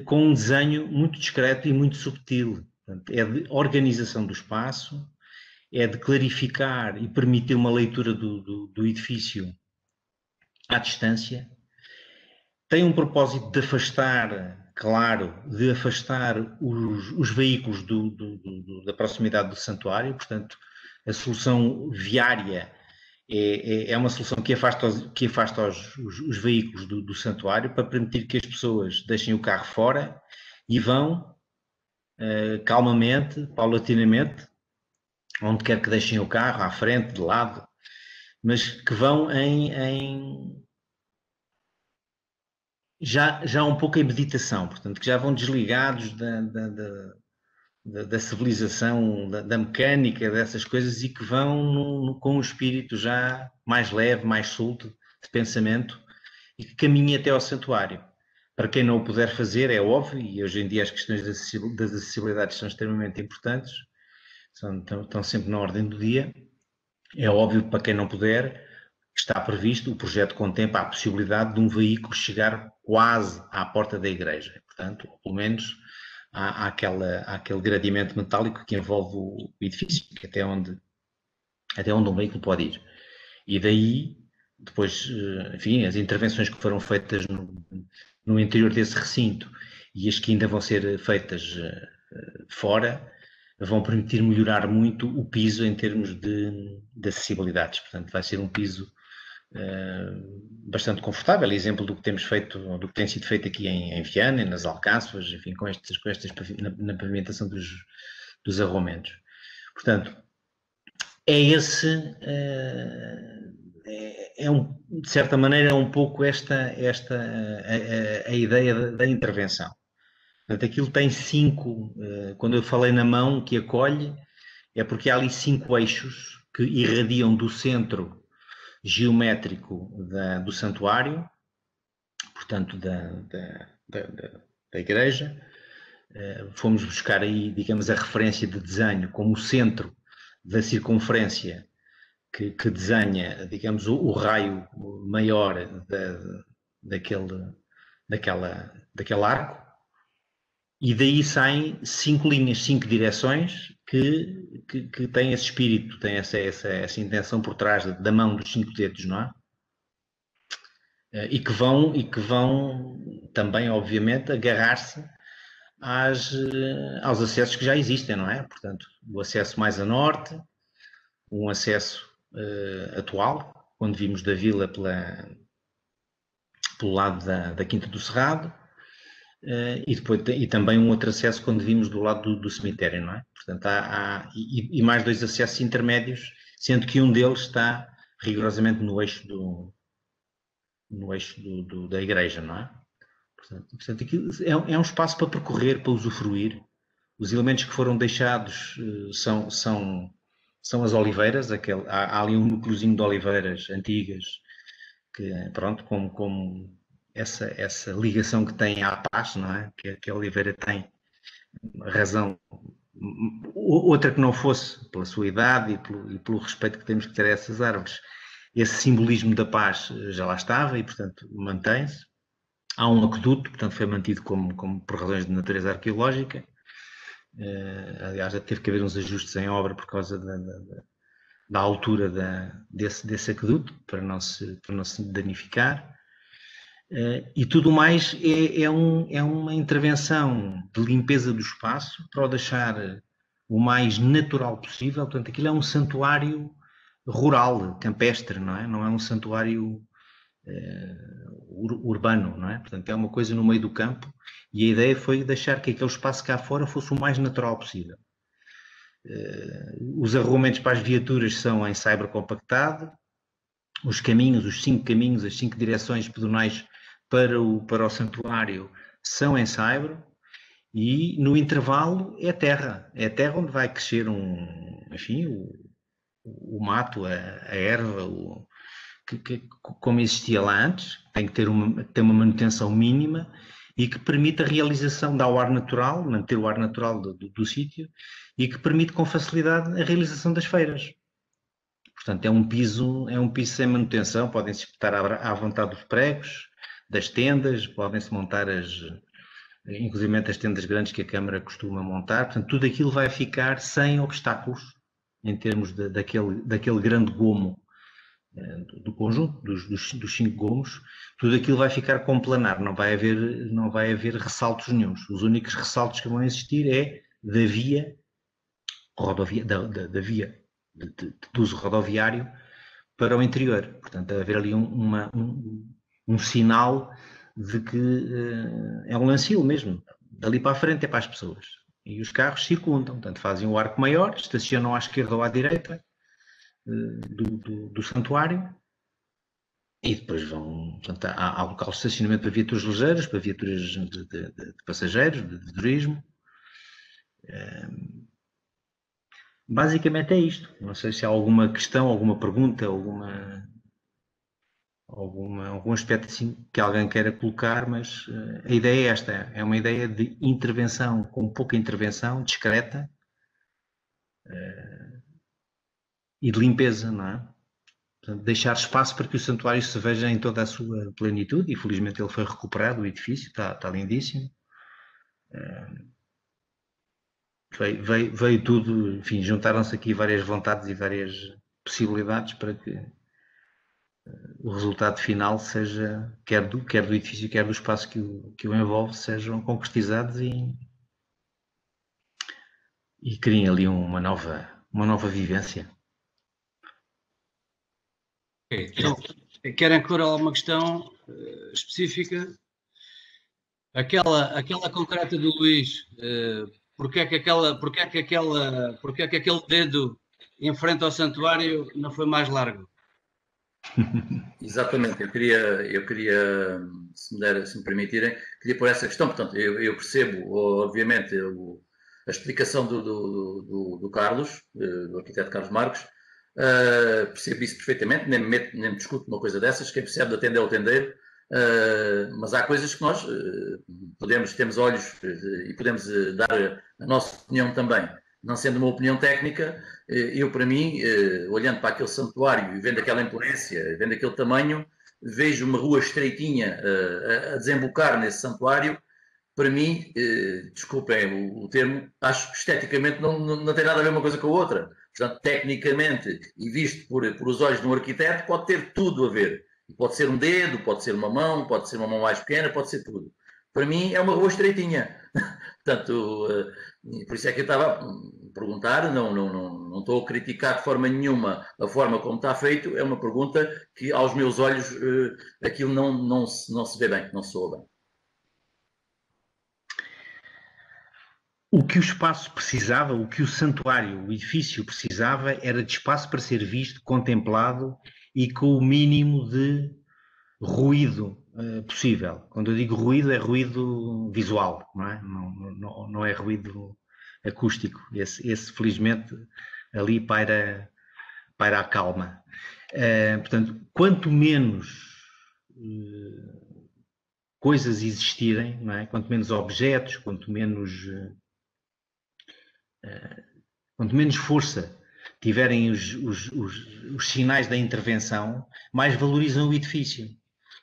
com um desenho muito discreto e muito subtil. Portanto, é de organização do espaço, é de clarificar e permitir uma leitura do edifício à distância. Tem um propósito de afastar, claro, os veículos da proximidade do santuário. Portanto, a solução viária é uma solução que afasta os veículos do santuário para permitir que as pessoas deixem o carro fora e vão calmamente, paulatinamente, onde quer que deixem o carro, à frente, de lado, mas que vão já um pouco em meditação, portanto, que já vão desligados da civilização, da mecânica, dessas coisas, e que vão com um espírito já mais leve, mais solto de pensamento, e que caminhem até ao santuário. Para quem não o puder fazer, é óbvio, e hoje em dia as questões das acessibilidades são extremamente importantes, estão sempre na ordem do dia. É óbvio que para quem não puder, está previsto, o projeto contempla a possibilidade de um veículo chegar quase à porta da igreja. Portanto, pelo menos há aquele gradeamento metálico que envolve o edifício, que até onde um veículo pode ir. E daí, depois, enfim, as intervenções que foram feitas no interior desse recinto e as que ainda vão ser feitas fora, vão permitir melhorar muito o piso em termos de acessibilidades. Portanto, vai ser um piso bastante confortável, exemplo do que temos feito, do que tem sido feito aqui em Viana, nas Alcáçovas, enfim, com estas na pavimentação dos arruamentos. Portanto, de certa maneira, é um pouco a ideia da intervenção. Portanto, aquilo tem 5, quando eu falei na mão que acolhe, é porque há ali 5 eixos que irradiam do centro geométrico do santuário, portanto, da igreja. Fomos buscar aí, digamos, a referência de desenho como o centro da circunferência que desenha, digamos, o raio maior daquele arco. E daí saem 5 linhas, 5 direções que têm esse espírito, têm essa intenção por trás da mão dos 5 dedos, não é? E que vão também, obviamente, agarrar-se aos acessos que já existem, não é? Portanto, o acesso mais a norte, um acesso atual, quando vimos da vila pelo lado da Quinta do Cerrado, e também um outro acesso quando vimos do lado do cemitério, não é? Portanto, e mais 2 acessos intermédios, sendo que um deles está rigorosamente no eixo da igreja, não é? Portanto aquilo é um espaço para percorrer, para usufruir. Os elementos que foram deixados são as oliveiras, há ali um núcleozinho de oliveiras antigas, que, pronto, como essa ligação que tem à paz, não é? Que a oliveira tem razão, outra que não fosse pela sua idade e pelo respeito que temos que ter a essas árvores. Esse simbolismo da paz já lá estava e, portanto, mantém-se. Há um aqueduto, portanto, foi mantido como por razões de natureza arqueológica. Aliás, já teve que haver uns ajustes em obra por causa da altura desse aqueduto, para não se danificar. E tudo mais é uma intervenção de limpeza do espaço para o deixar o mais natural possível. Portanto, aquilo é um santuário rural, campestre, não é? Não é um santuário urbano, não é? Portanto, é uma coisa no meio do campo, e a ideia foi deixar que aquele espaço cá fora fosse o mais natural possível. Os arruamentos para as viaturas são em saibro compactado, os 5 caminhos, as 5 direções pedonais para o santuário são em saibro, e no intervalo é terra onde vai crescer o mato, a erva, como existia lá antes, tem que ter uma manutenção mínima e que permite a realização, manter o ar natural do sítio, e que permite com facilidade a realização das feiras. Portanto, é um piso sem manutenção, podem-se espetar à vontade dos pregos, das tendas, podem-se montar inclusive as tendas grandes que a Câmara costuma montar. Portanto, tudo aquilo vai ficar sem obstáculos em termos daquele grande gomo do conjunto, dos 5 gomos. Tudo aquilo vai ficar com planar, não vai haver ressaltos nenhuns. Os únicos ressaltos que vão existir é da via de uso rodoviário para o interior. Portanto, haver ali um sinal de que é um lancil mesmo. Dali para a frente é para as pessoas. E os carros circundam, portanto, fazem o arco maior, estacionam à esquerda ou à direita do santuário e depois vão. Portanto, há local de estacionamento para viaturas ligeiras, para viaturas de passageiros, de turismo. Basicamente é isto. Não sei se há alguma questão, alguma pergunta, algum aspecto assim que alguém queira colocar, mas a ideia é esta, é uma ideia de intervenção, com pouca intervenção, discreta e de limpeza, não é? Portanto, deixar espaço para que o santuário se veja em toda a sua plenitude, e felizmente ele foi recuperado, o edifício, está lindíssimo. Veio tudo, enfim, juntaram-se aqui várias vontades e várias possibilidades para que o resultado final seja, quer do edifício, quer do espaço que o envolve, sejam concretizados e criem ali uma nova vivência. Okay. Então, querem pôr alguma questão específica? Aquela concreta do Luís, porque é que aquele dedo em frente ao santuário não foi mais largo? Exatamente, eu queria, se me permitirem, queria pôr essa questão. Portanto, eu percebo, obviamente, a explicação do Carlos, do arquiteto Carlos Marques, percebo isso perfeitamente, nem me discuto uma coisa dessas, quem percebe de atender ao tendeiro, mas há coisas que nós temos olhos e podemos dar a nossa opinião também. Não sendo uma opinião técnica, eu, para mim, olhando para aquele santuário e vendo aquela imponência, vendo aquele tamanho, vejo uma rua estreitinha a desembocar nesse santuário. Para mim, desculpem o termo, acho que esteticamente não tem nada a ver uma coisa com a outra. Portanto, tecnicamente, e visto por os olhos de um arquiteto, pode ter tudo a ver. Pode ser um dedo, pode ser uma mão mais pequena, pode ser tudo. Para mim, é uma rua estreitinha. Portanto, por isso é que eu estava a perguntar, não estou a criticar de forma nenhuma a forma como está feito, é uma pergunta que, aos meus olhos, aquilo não se vê bem, não se soa bem. O que o espaço precisava, o que o santuário, o edifício precisava, era de espaço para ser visto, contemplado e com o mínimo de ruído possível. Quando eu digo ruído, é ruído visual, não é? Não é ruído acústico. Esse felizmente, ali paira a calma. Portanto, quanto menos coisas existirem, não é? Quanto menos objetos, quanto menos força tiverem os sinais da intervenção, mais valorizam o edifício.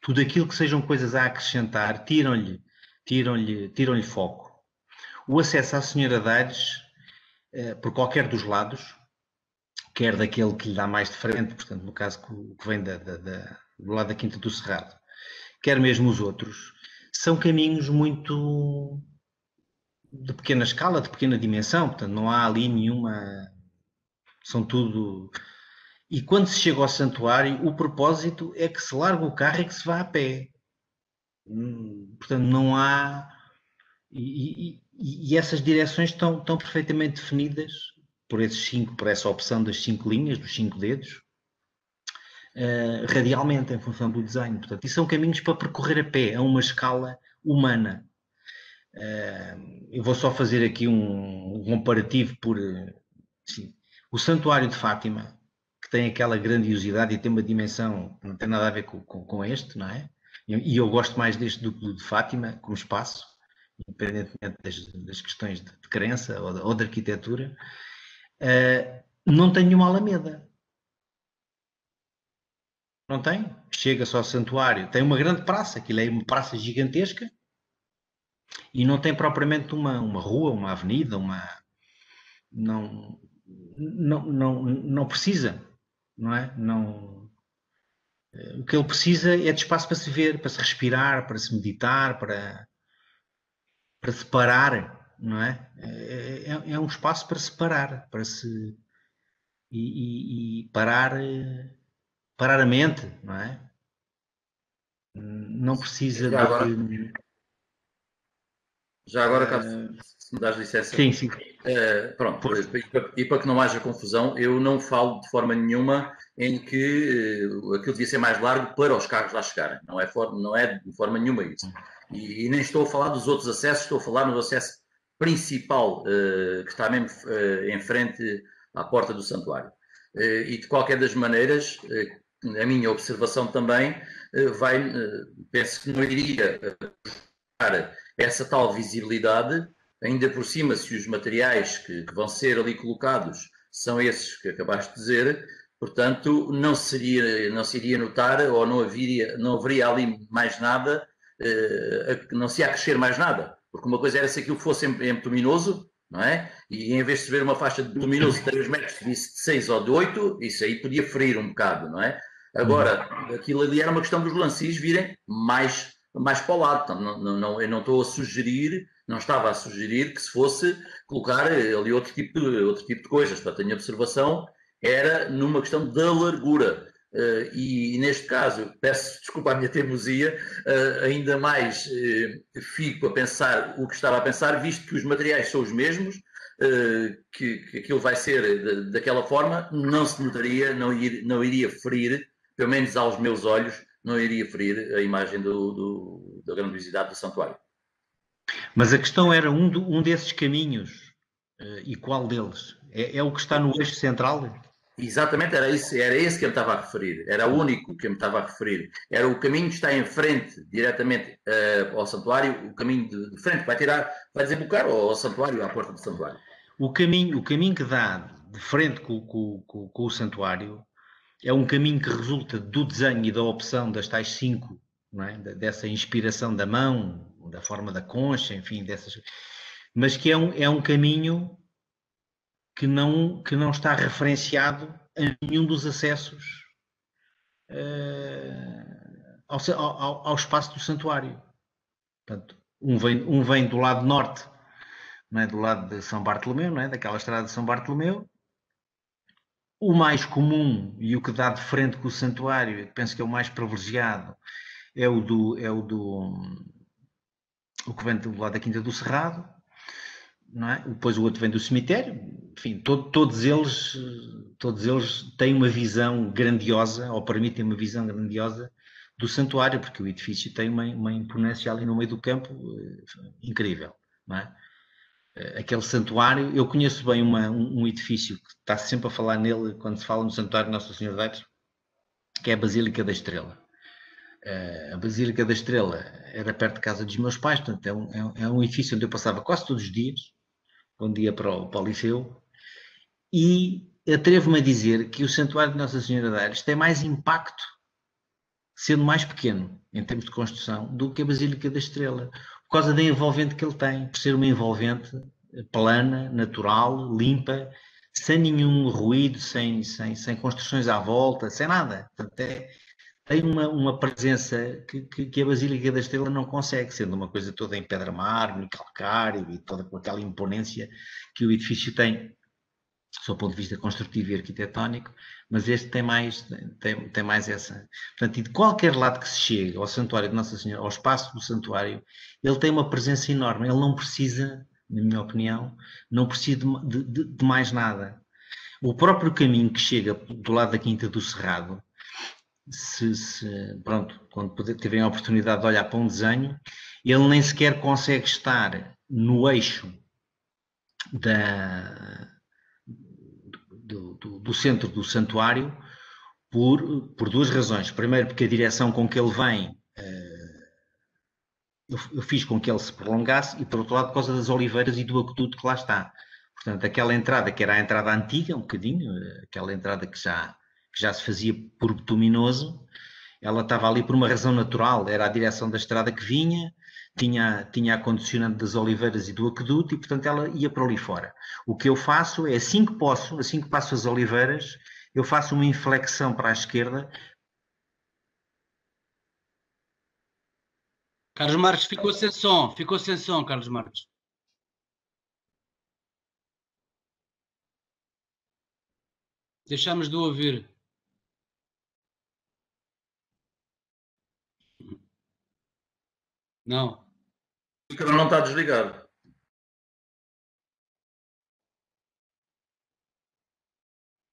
Tudo aquilo que sejam coisas a acrescentar, tiram-lhe foco. O acesso à Senhora de Aires, por qualquer dos lados, quer daquele que lhe dá mais de frente, portanto, no caso que vem do lado da Quinta do Cerrado, quer mesmo os outros, são caminhos muito de pequena escala, de pequena dimensão, portanto, não há ali nenhuma... São tudo... E quando se chega ao santuário, o propósito é que se larga o carro e que se vá a pé. Portanto, não há... E essas direções estão perfeitamente definidas por essa opção das 5 linhas, dos 5 dedos, radialmente, em função do desenho. Portanto, e são caminhos para percorrer a pé, a uma escala humana. Eu vou só fazer aqui um comparativo assim, o Santuário de Fátima, que tem aquela grandiosidade e tem uma dimensão que não tem nada a ver com este, não é? E eu gosto mais deste do de Fátima como espaço, independentemente das questões de crença ou de arquitetura. Não tem nenhuma alameda. Não tem. Chega-se ao santuário, tem uma grande praça, aquilo é uma praça gigantesca, e não tem propriamente uma rua, uma avenida, não precisa, não é? O que ele precisa é de espaço para se ver, para se respirar, para se meditar, para se parar, não é? É um espaço para se parar, para se... E parar parar a mente, não é? Não precisa Já agora, se me dás licença. Sim, sim. Pronto, e para que não haja confusão, eu não falo de forma nenhuma em que aquilo devia ser mais largo para os carros lá chegarem. Não é de forma nenhuma isso. E nem estou a falar dos outros acessos, estou a falar no acesso principal, que está mesmo em frente à porta do santuário. E de qualquer das maneiras, a minha observação também penso que não iria dar essa tal visibilidade, ainda por cima, se os materiais que vão ser ali colocados são esses que acabaste de dizer, portanto, não se iria notar ou não haveria ali mais nada, não se ia crescer mais nada, porque uma coisa era se aquilo fosse em luminoso, não é? E em vez de se ver uma faixa de luminoso de 3 metros, se visse de 6 ou de 8, isso aí podia ferir um bocado, não é? Agora, aquilo ali era uma questão dos lancis virem mais para o lado. Então, eu não estou a sugerir, não estava a sugerir que se fosse colocar ali outro tipo de coisas. Portanto, a minha observação era numa questão da largura. E neste caso, peço desculpa à minha teimosia, ainda mais fico a pensar o que estava a pensar, visto que os materiais são os mesmos, que aquilo vai ser daquela forma, não se notaria, não iria ferir, pelo menos aos meus olhos, não iria ferir a imagem da grandiosidade do santuário. Mas a questão era um desses caminhos, e qual deles? É o que está no eixo central? Exatamente, era esse que eu me estava a referir, era o único que eu me estava a referir. Era o caminho que está em frente, diretamente ao santuário, o caminho de frente, vai desembocar ao santuário, à porta do santuário. O caminho que dá de frente com o santuário é um caminho que resulta do desenho e da opção das tais 5, não é? Dessa inspiração da mão, da forma da concha, enfim, mas que é um caminho que não está referenciado a nenhum dos acessos ao espaço do santuário. Portanto, um vem do lado norte, não é? Do lado de São Bartolomeu, não é? Daquela estrada de São Bartolomeu. O mais comum e o que dá de frente com o santuário, penso que é o mais privilegiado, é o que vem do lado da Quinta do Cerrado, não é? Depois o outro vem do cemitério. Enfim, todos eles têm uma visão grandiosa, ou permitem uma visão grandiosa do santuário, porque o edifício tem uma imponência ali no meio do campo incrível, não é? Aquele santuário, eu conheço bem um edifício que está sempre a falar nele quando se fala no santuário de Nossa Senhora de Aires, que é a Basílica da Estrela. A Basílica da Estrela era perto de casa dos meus pais, portanto é um edifício onde eu passava quase todos os dias, quando ia para o Liceu, e atrevo-me a dizer que o santuário de Nossa Senhora de Aires tem mais impacto, sendo mais pequeno, em termos de construção, do que a Basílica da Estrela, por causa da envolvente que ele tem, por ser uma envolvente plana, natural, limpa, sem nenhum ruído, sem construções à volta, sem nada. Portanto, tem uma presença que a Basílica da Estrela não consegue, sendo uma coisa toda em pedra mármore, calcário e toda com aquela imponência que o edifício tem, do ponto de vista construtivo e arquitetónico, mas este tem mais essa. Portanto, e de qualquer lado que se chegue ao santuário de Nossa Senhora, ao espaço do santuário, ele tem uma presença enorme. Ele não precisa, na minha opinião, não precisa de mais nada. O próprio caminho que chega do lado da Quinta do Cerrado, pronto, quando tiverem a oportunidade de olhar para um desenho, ele nem sequer consegue estar no eixo do centro do santuário por duas razões. Primeiro, porque a direção com que ele vem, eu fiz com que ele se prolongasse, e por outro lado, por causa das oliveiras e do aqueduto que lá está. Portanto, aquela entrada que era a entrada antiga, um bocadinho, aquela entrada que já se fazia por bituminoso, ela estava ali por uma razão natural, era a direção da estrada que vinha, tinha a condicionante das oliveiras e do aqueduto, e portanto ela ia para ali fora. O que eu faço é, assim que passo as oliveiras, eu faço uma inflexão para a esquerda. Carlos Marques ficou sem som, Carlos Marques. Deixamos de ouvir. Não. O micro não está desligado.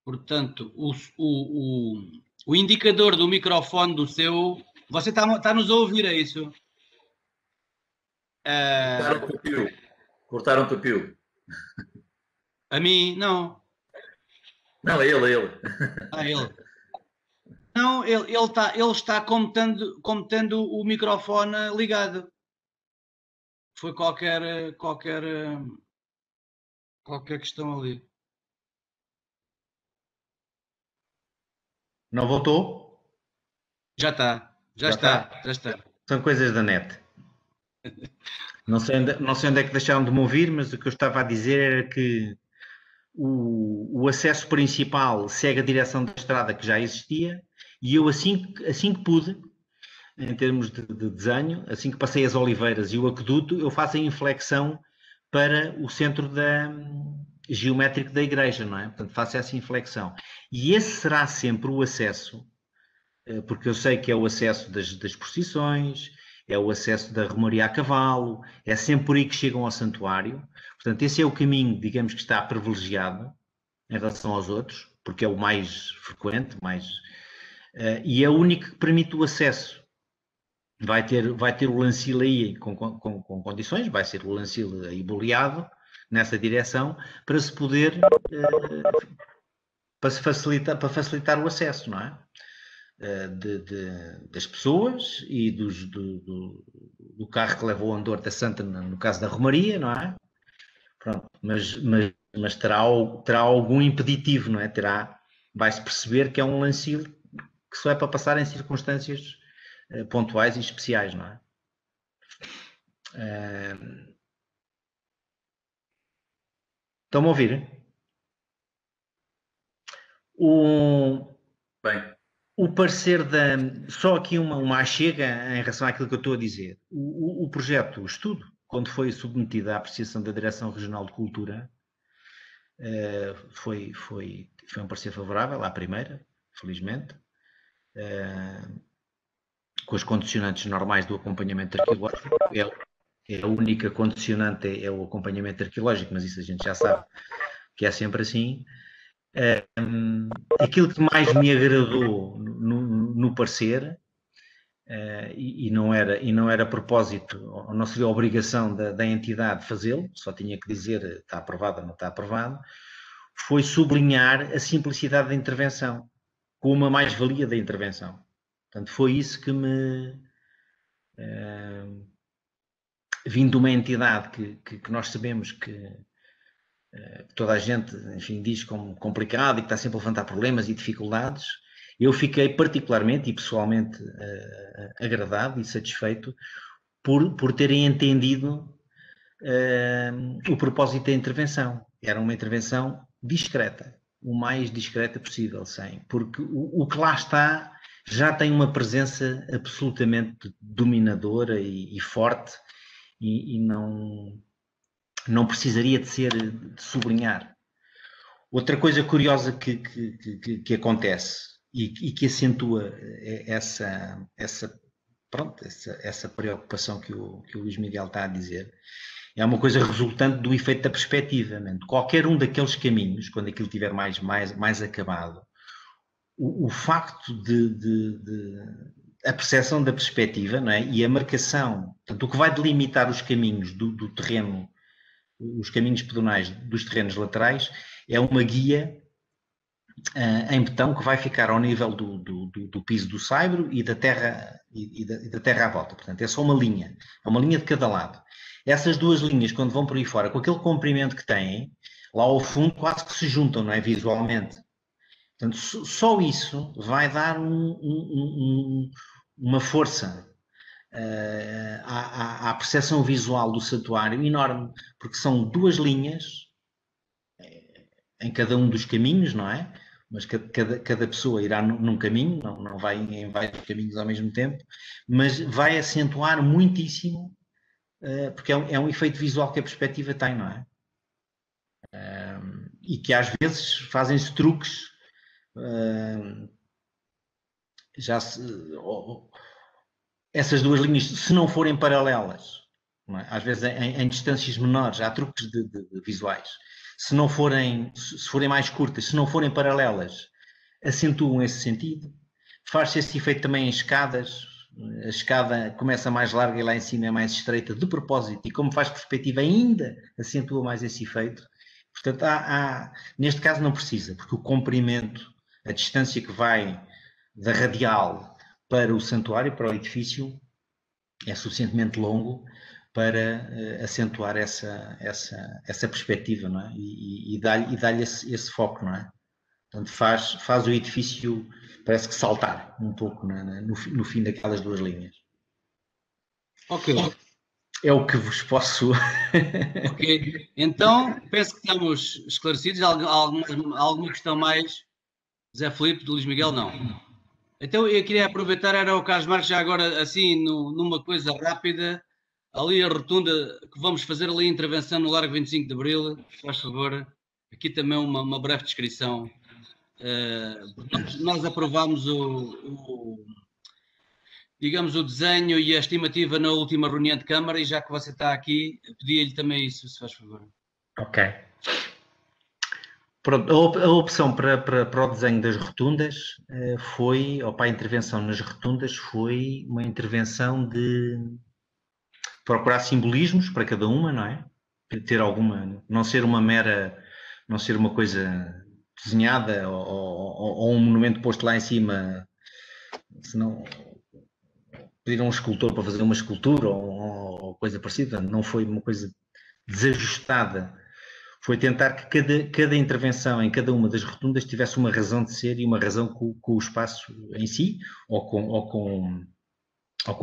Portanto, o indicador do microfone do seu... Você está nos a ouvir, é isso? Cortaram o pio. A mim, não. Não, é ele. Ele. Não, ele está como tendo o microfone ligado. Foi qualquer questão ali. Não voltou? Já está. Já está. São coisas da net. Não sei onde é que deixaram de me ouvir, mas o que eu estava a dizer era que o acesso principal segue a direção da estrada que já existia e eu assim que pude, em termos de desenho, assim que passei as oliveiras e o aqueduto, eu faço a inflexão para o centro geométrico da igreja, não é? Portanto, faço essa inflexão. E esse será sempre o acesso, porque eu sei que é o acesso das procissões, é o acesso da romaria a cavalo, é sempre por aí que chegam ao santuário. Portanto, esse é o caminho, digamos, que está privilegiado em relação aos outros, porque é o mais frequente, e é o único que permite o acesso. Vai ter o lancil aí com condições, vai ser o lancil aí boleado nessa direção, para se poder, para facilitar o acesso, não é? Das pessoas e do carro que leva o andor da Santa, no caso da romaria, não é? Pronto, mas terá algum impeditivo, não é? Vai-se perceber que é um lancil que só é para passar em circunstâncias pontuais e especiais, não é? Estão-me a ouvir? Bem. O parecer só aqui uma achega em relação àquilo que eu estou a dizer. O projeto, o estudo, quando foi submetido à apreciação da Direção Regional de Cultura, foi um parecer favorável à primeira, felizmente, com as condicionantes normais do acompanhamento arqueológico. A única condicionante é o acompanhamento arqueológico, mas isso a gente já sabe que é sempre assim. Aquilo que mais me agradou no parecer, e não era propósito, ou não seria obrigação da entidade fazê-lo, só tinha que dizer está aprovado ou não está aprovado, foi sublinhar a simplicidade da intervenção, como a mais-valia da intervenção. Portanto, foi isso que me... vindo de uma entidade que nós sabemos que toda a gente, enfim, diz como complicado e que está sempre a levantar problemas e dificuldades, eu fiquei particularmente e pessoalmente agradado e satisfeito por terem entendido o propósito da intervenção. Era uma intervenção discreta, o mais discreta possível, porque o que lá está já tem uma presença absolutamente dominadora e forte e não precisaria de sublinhar. Outra coisa curiosa que acontece e que acentua essa preocupação que o Luís Miguel está a dizer, é uma coisa resultante do efeito da perspectiva. Qualquer um daqueles caminhos, quando aquilo estiver mais acabado, o facto a percepção da perspectiva, não é? E a marcação, portanto, o que vai delimitar os caminhos do terreno, os caminhos pedonais dos terrenos laterais, é uma guia em betão que vai ficar ao nível do piso do saibro e da terra à volta. Portanto, é só uma linha de cada lado. Essas duas linhas, quando vão por aí fora, com aquele comprimento que têm, lá ao fundo quase que se juntam, não é? Visualmente. Portanto, só isso vai dar uma força à percepção visual do santuário enorme, porque são duas linhas em cada um dos caminhos, não é? Mas cada pessoa irá num caminho, não vai em vários caminhos ao mesmo tempo, mas vai acentuar muitíssimo, porque é um efeito visual que a perspectiva tem, não é? E que às vezes fazem-se truques, essas duas linhas, se não forem paralelas, não é? Às vezes em distâncias menores, há truques de visuais, se forem mais curtas, se não forem paralelas, acentuam esse sentido. Faz-se esse efeito também em escadas. A escada começa mais larga e lá em cima é mais estreita de propósito, e como faz perspectiva ainda acentua mais esse efeito. Portanto, neste caso não precisa, porque o comprimento, a distância que vai da radial para o santuário, para o edifício, é suficientemente longo para acentuar essa perspectiva, não é? E dá-lhe esse foco, não é? Portanto, faz o edifício, parece que saltar um pouco no fim daquelas duas linhas. Ok. É o que vos posso... Ok. Então, penso que estamos esclarecidos. Alguma questão mais? Zé Filipe, do Luís Miguel, não. Então, eu queria aproveitar, era o Carlos Marques, já agora, assim, numa coisa rápida, ali a rotunda, que vamos fazer ali a intervenção no Largo 25 de Abril, se faz favor. Aqui também uma breve descrição. Nós aprovámos digamos, o desenho e a estimativa na última reunião de Câmara, e já que você está aqui, pedia-lhe também isso, se faz favor. Ok. Pronto, a opção para o desenho das rotundas foi, ou para a intervenção nas rotundas, foi uma intervenção de procurar simbolismos para cada uma, não é? Ter alguma, não ser uma coisa desenhada ou um monumento posto lá em cima, senão pediram um escultor para fazer uma escultura ou coisa parecida. Não foi uma coisa desajustada. Foi tentar que cada intervenção em cada uma das rotundas tivesse uma razão de ser e uma razão com o espaço em si ou com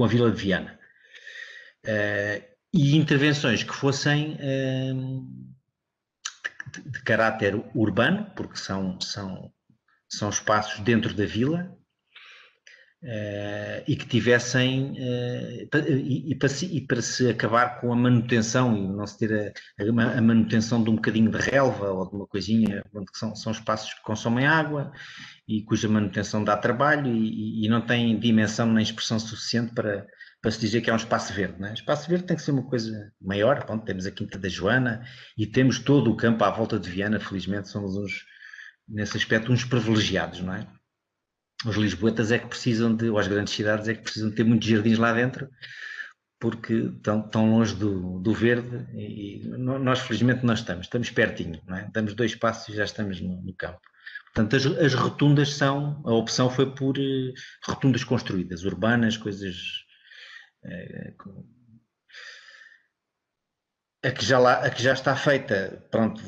a Vila de Viana. E intervenções que fossem de caráter urbano, porque são espaços dentro da vila, e que tivessem, para se acabar com a manutenção e não se ter a manutenção de um bocadinho de relva ou de uma coisinha, que são espaços que consomem água e cuja manutenção dá trabalho e não tem dimensão nem expressão suficiente para se dizer que é um espaço verde, não é? Espaço verde tem que ser uma coisa maior. Bom, temos a Quinta da Joana e temos todo o campo à volta de Viana. Felizmente somos nesse aspecto uns privilegiados, não é? Os lisboetas é que precisam ou as grandes cidades é que precisam de ter muitos jardins lá dentro, porque estão longe do verde, e nós felizmente não estamos pertinho, não é? Damos 2 passos e já estamos no campo. Portanto, as rotundas a opção foi por rotundas construídas, urbanas, coisas... A que já está feita, pronto,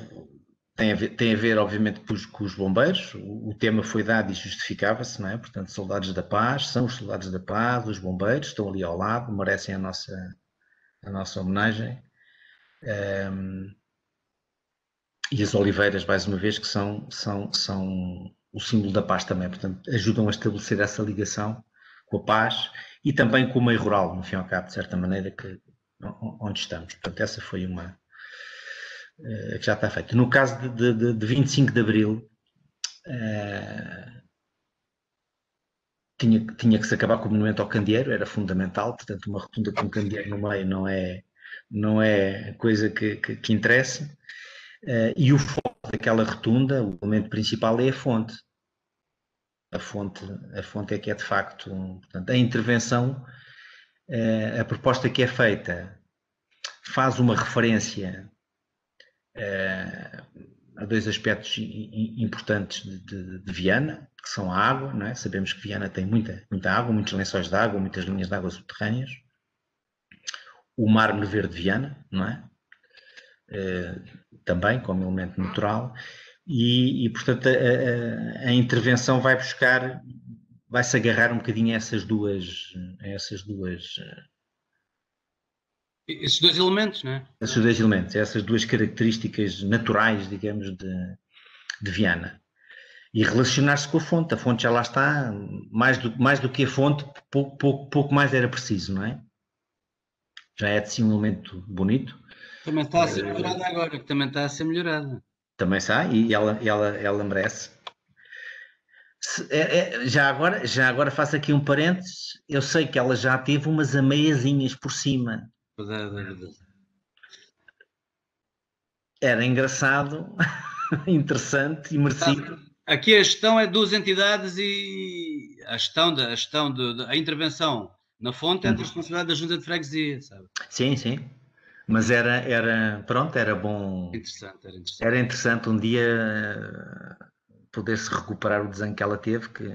tem a ver obviamente com os bombeiros. O tema foi dado e justificava-se, não é? Portanto, soldados da paz, são os soldados da paz, os bombeiros, estão ali ao lado, merecem a nossa homenagem. E as oliveiras, mais uma vez, que são o símbolo da paz também, portanto, ajudam a estabelecer essa ligação com a paz e também com o meio rural, no fim e ao cabo, de certa maneira, onde estamos. Portanto, essa foi uma que já está feita. No caso de 25 de Abril, tinha que se acabar com o monumento ao candeeiro, era fundamental. Portanto, uma rotunda com um candeeiro no meio não é coisa que interessa. E o foco daquela rotunda, o elemento principal é a fonte. A fonte é que é de facto, portanto, a intervenção, a proposta que é feita faz uma referência a 2 aspectos importantes de Viana, que são a água, não é? Sabemos que Viana tem muita água, muitos lençóis de água, muitas linhas de água subterrâneas. O mármore verde de Viana, não é? Também como elemento natural. E portanto, a intervenção vai-se agarrar um bocadinho a esses dois elementos, não é? Esses 2 elementos, essas 2 características naturais, digamos, de Viana. E relacionar-se com a fonte. A fonte já lá está, mais do que a fonte, pouco mais era preciso, não é? Já é de si um elemento bonito. Também está a ser melhorada agora, que também está a ser melhorada. Também está, e ela merece. Já agora faço aqui um parênteses. Eu sei que ela já teve umas ameiazinhas por cima. Era engraçado, interessante e merecido. Aqui a gestão é duas entidades e a intervenção na fonte é de responsabilidade da Junta de Freguesia, sabe? Sim, sim. Mas pronto, era bom. Era interessante um dia poder-se recuperar o desenho que ela teve, que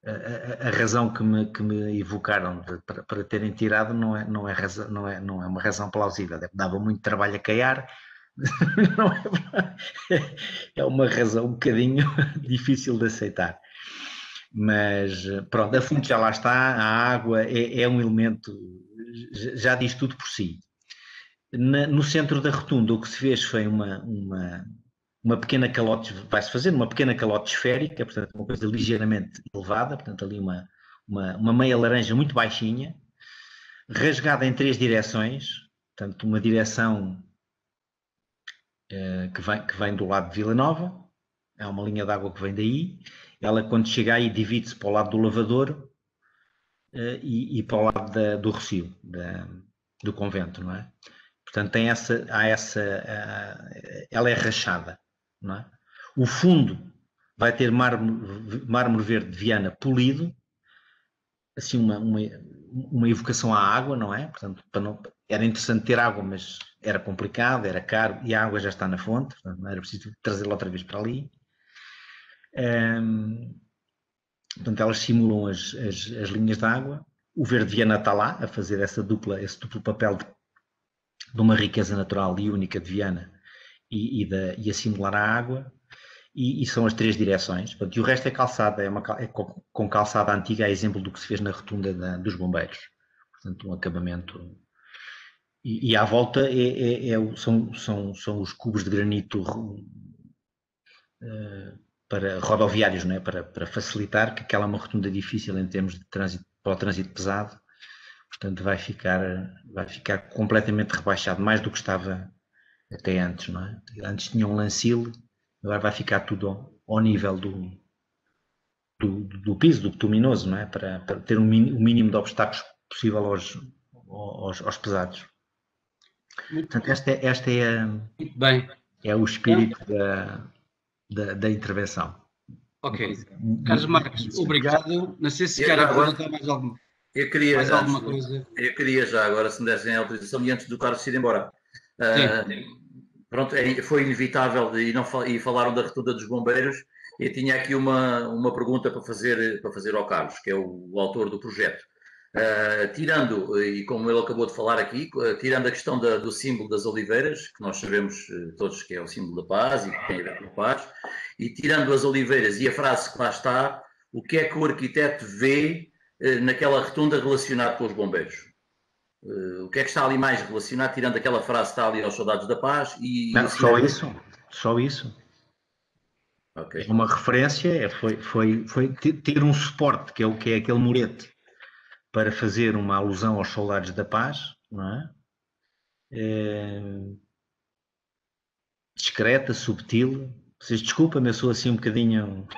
a razão que me evocaram para terem tirado não é uma razão plausível. Dava muito trabalho a caiar. Não é uma razão um bocadinho difícil de aceitar. Mas pronto, a fonte já lá está, a água é um elemento, já diz tudo por si. No centro da rotunda o que se fez foi uma pequena calote, vai-se fazer uma pequena calote esférica, portanto uma coisa ligeiramente elevada, portanto ali uma meia laranja muito baixinha, rasgada em 3 direções, portanto uma direção que vem do lado de Vila Nova, é uma linha de água que vem daí, ela quando chega aí divide-se para o lado do Lavador e para o lado do Rocio, do convento, não é? Portanto, ela é rachada, não é? O fundo vai ter mármore verde de Viana polido, assim uma evocação à água, não é? Portanto, era interessante ter água, mas era complicado, era caro, e a água já está na fonte, portanto, não era preciso trazê-la outra vez para ali. Portanto, elas simulam as linhas de água. O verde de Viana está lá a fazer esse duplo papel de uma riqueza natural e única de Viana e a simular a água, e são as 3 direções. Portanto, e o resto é calçada, com calçada antiga, é exemplo do que se fez na rotunda dos bombeiros. Portanto, um acabamento. E à volta são os cubos de granito para rodoviários, não é? Para facilitar, que aquela é uma rotunda difícil em termos de trânsito, para o trânsito pesado. Portanto, vai ficar completamente rebaixado, mais do que estava até antes, não é? Antes tinha um lancil, agora vai ficar tudo ao nível do piso, do bituminoso, não é? Para ter o mínimo de obstáculos possível aos pesados. Portanto, esta é o espírito da intervenção. Ok. Carlos Marques, obrigado. Não sei se quer acrescentar mais alguma. Eu queria já agora, se me dessem a autorização, e antes do Carlos ir embora. Pronto, foi inevitável e falaram da rotunda dos bombeiros. Eu tinha aqui uma pergunta para fazer ao Carlos, que é o autor do projeto. Tirando, e como ele acabou de falar aqui, tirando a questão do símbolo das oliveiras, que nós sabemos todos que é o símbolo da paz e que tem a ver com a paz, e tirando as oliveiras e a frase que lá está, o que é que o arquiteto vê naquela rotunda relacionado com os bombeiros? O que é que está ali mais relacionado, tirando aquela frase que está ali aos soldados da paz? Não, só isso. Okay. É uma referência, foi ter um suporte, que é aquele murete, para fazer uma alusão aos soldados da paz, não é? Discreta, subtil. Vocês desculpem-me, eu sou assim um bocadinho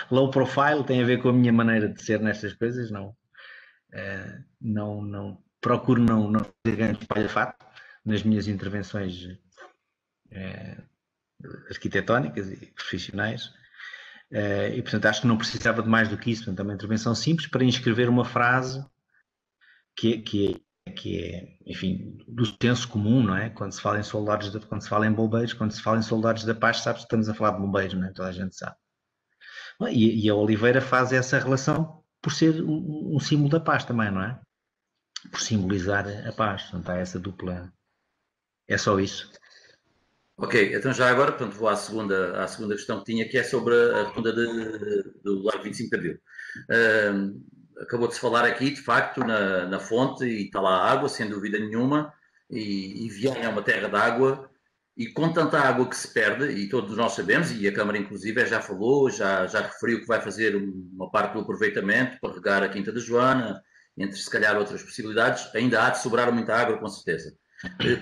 low profile, tem a ver com a minha maneira de ser nestas coisas, não procuro não ter grande espalhafato nas minhas intervenções arquitetónicas e profissionais, e portanto acho que não precisava de mais do que isso. Portanto, é uma intervenção simples para inscrever uma frase que é, enfim, do senso comum, não é? Quando se fala em soldados, quando se fala em bombeiros, quando se fala em soldados da paz, sabe que estamos a falar de bombeiros, não é? Toda a gente sabe. E a oliveira faz essa relação por ser um símbolo da paz também, não é? Por simbolizar a paz. Portanto, há essa dupla. É só isso. Ok, então já agora, portanto, vou à segunda questão que tinha, que é sobre a rotunda do Largo 25 de Abril. Acabou de se falar aqui, de facto, na fonte, e está lá a água, sem dúvida nenhuma, e Viana é uma terra de água, e com tanta água que se perde, e todos nós sabemos, e a Câmara inclusive já falou, já referiu que vai fazer uma parte do aproveitamento para regar a Quinta da Joana, entre se calhar outras possibilidades, ainda há de sobrar muita água, com certeza.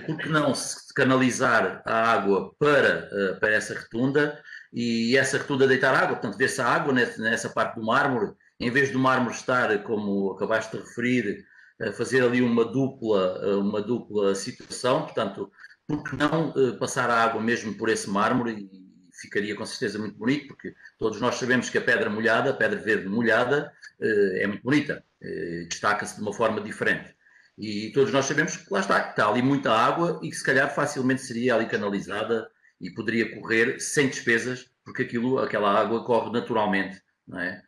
Por que não se canalizar a água para essa rotunda e essa rotunda deitar água, portanto, ver-se a água nessa parte do mármore, em vez do mármore estar, como acabaste de referir, a fazer ali uma dupla situação, portanto, por que não passar a água mesmo por esse mármore e ficaria com certeza muito bonito, porque todos nós sabemos que a pedra molhada, a pedra verde molhada, é muito bonita, destaca-se de uma forma diferente. E todos nós sabemos que lá está ali muita água e que se calhar facilmente seria ali canalizada e poderia correr sem despesas, porque aquela água corre naturalmente, não é?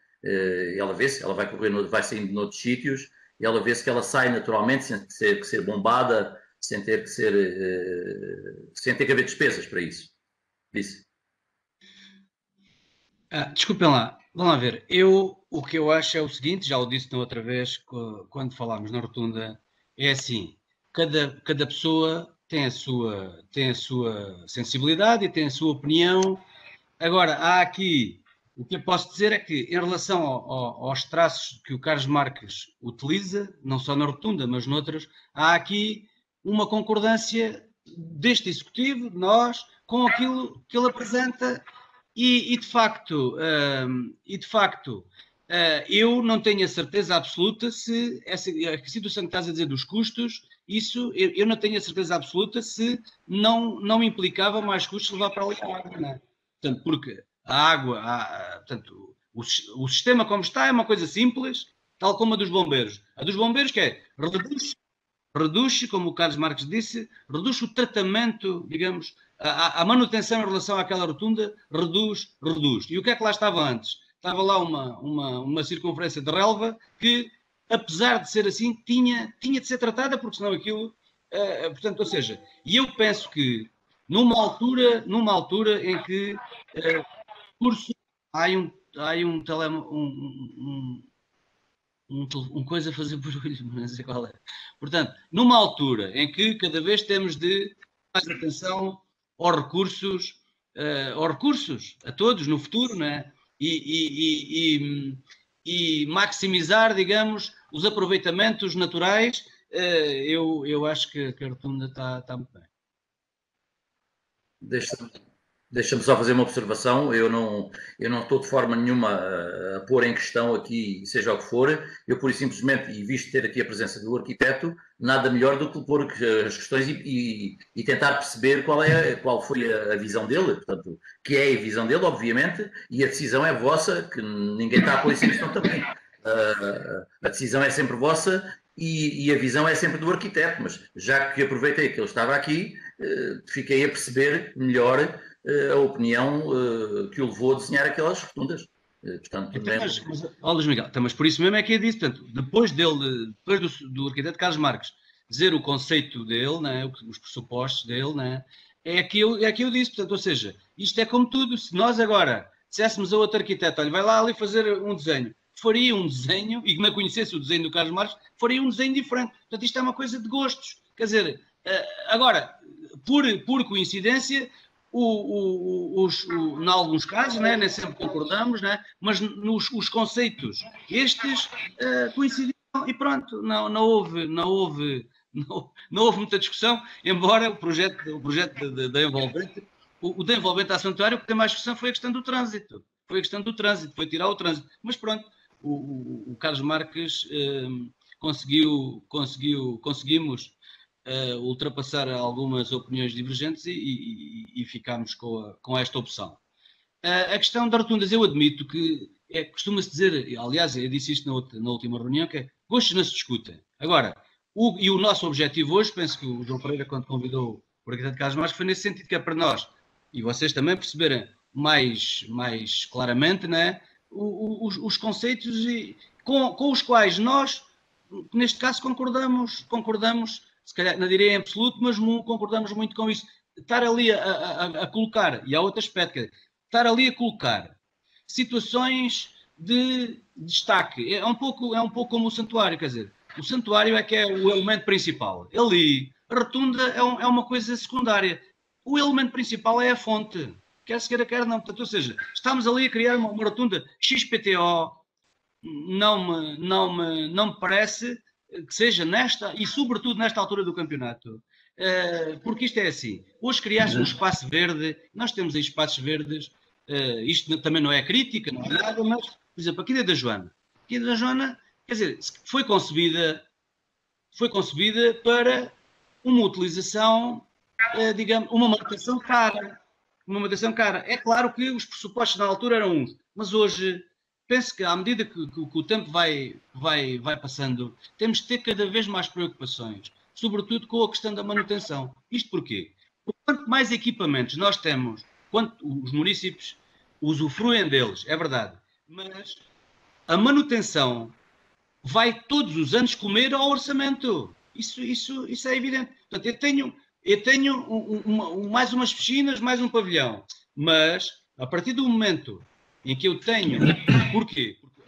Ela vê-se, ela vai correr, vai saindo noutros sítios, e ela vê-se que ela sai naturalmente, sem ter que ser bombada, sem ter que haver despesas para isso. Desculpem lá, vamos lá ver. O que eu acho é o seguinte, já o disse na outra vez, quando falámos na rotunda, é assim, cada pessoa tem a sua sensibilidade e tem a sua opinião. Agora, há aqui, o que eu posso dizer é que, em relação aos traços que o Carlos Marques utiliza, não só na rotunda, mas noutros, há aqui uma concordância deste executivo, de nós, com aquilo que ele apresenta e de facto, eu não tenho a certeza absoluta se a situação que estás a dizer dos custos, isso eu não tenho a certeza absoluta se não implicava mais custos levar para ali a água, não é? Portanto, porque a água, portanto, o sistema como está é uma coisa simples, tal como a dos bombeiros. A dos bombeiros que é reduz, como o Carlos Marques disse, reduz o tratamento, digamos, a manutenção em relação àquela rotunda, reduz. E o que é que lá estava antes? Estava lá uma circunferência de relva que, apesar de ser assim, tinha de ser tratada, porque senão aquilo... portanto, ou seja, e eu penso que numa altura em que há um coisa a fazer barulho, não sei qual é. Portanto, numa altura em que cada vez temos de mais atenção aos recursos a todos no futuro, não é? E maximizar, digamos, os aproveitamentos naturais, eu acho que a rotunda está muito bem. Deixa-me só fazer uma observação. Eu não estou de forma nenhuma a pôr em questão aqui, seja o que for. Eu, pura e simplesmente, e visto ter aqui a presença do arquiteto, nada melhor do que pôr as questões e tentar perceber qual foi a visão dele, portanto, que é a visão dele, obviamente, e a decisão é vossa, que ninguém está a pôr isso em questão também. A decisão é sempre vossa e a visão é sempre do arquiteto, mas já que aproveitei que ele estava aqui, fiquei a perceber melhor a opinião que o levou a desenhar aquelas rotundas. Portanto, Luís Miguel, mas por isso mesmo é que eu disse, portanto, depois do arquiteto Carlos Marques dizer o conceito dele, né, os pressupostos dele, né, é que eu disse, portanto, ou seja, isto é como tudo, se nós agora disséssemos a outro arquiteto, olha, vai lá ali fazer um desenho, faria um desenho, e que não conhecesse o desenho do Carlos Marques, faria um desenho diferente. Portanto, isto é uma coisa de gostos. Quer dizer, agora, por coincidência, em alguns casos, né, nem sempre concordamos, né, mas os conceitos estes coincidiram e pronto, não houve muita discussão, embora o projeto da Envolvente, o da Envolvente à Santuário, o que tem mais discussão foi a questão do trânsito. Foi tirar o trânsito. Mas pronto, o Carlos Marques conseguimos ultrapassar algumas opiniões divergentes e ficámos com esta opção. A questão das rotundas, eu admito que costuma-se dizer, aliás, eu disse isto na última reunião, que é gostos não se discutem. Agora, o nosso objetivo hoje, penso que o João Pereira, quando convidou o arquiteto Carlos Marques, foi nesse sentido, que é para nós, e vocês também perceberem mais claramente, né, os conceitos com os quais nós, neste caso, concordamos, se calhar não direi em absoluto, mas concordamos muito com isso. Estar ali a colocar, e há outro aspecto, estar ali a colocar situações de destaque. É um pouco como o santuário, quer dizer, o santuário é que é o elemento principal. Ali, a rotunda é uma coisa secundária. O elemento principal é a fonte. Quer se queira, quer não. Portanto, ou seja, estamos ali a criar uma rotunda XPTO, não me parece que seja nesta, e sobretudo nesta altura do campeonato, porque isto é assim. Hoje criaste um espaço verde, nós temos aí espaços verdes, isto também não é crítica, não é nada, mas, por exemplo, a Quinta da Joana. A Quinta da Joana, quer dizer, foi concebida para uma utilização, digamos, uma manutenção cara. Uma manutenção cara. É claro que os pressupostos na altura eram uns, mas hoje, penso que à medida que o tempo vai passando, temos de ter cada vez mais preocupações, sobretudo com a questão da manutenção. Isto porquê? Porque quanto mais equipamentos nós temos, quanto os municípios usufruem deles, é verdade, mas a manutenção vai todos os anos comer ao orçamento. Isso é evidente. Portanto, eu tenho mais umas piscinas, mais um pavilhão, mas a partir do momento em que eu tenho... Porquê? Porque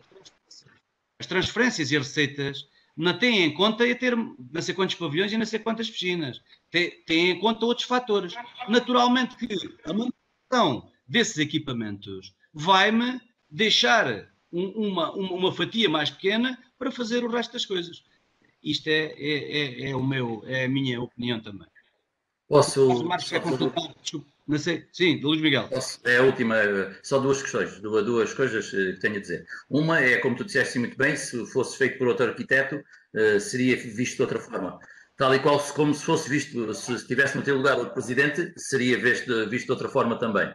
as transferências e as receitas não têm em conta ter não sei quantos pavilhões e não sei quantas piscinas. Têm em conta outros fatores. Naturalmente que a manutenção desses equipamentos vai-me deixar uma fatia mais pequena para fazer o resto das coisas. Isto é a minha opinião também. Posso... Marcos, quer completar? Não sei. Sim, Luís Miguel. É a última, só duas questões, duas coisas que tenho a dizer. Uma é, como tu disseste muito bem, se fosse feito por outro arquiteto, seria visto de outra forma. Tal e qual como se fosse visto, se estivesse no teu lugar o presidente, seria visto de outra forma também.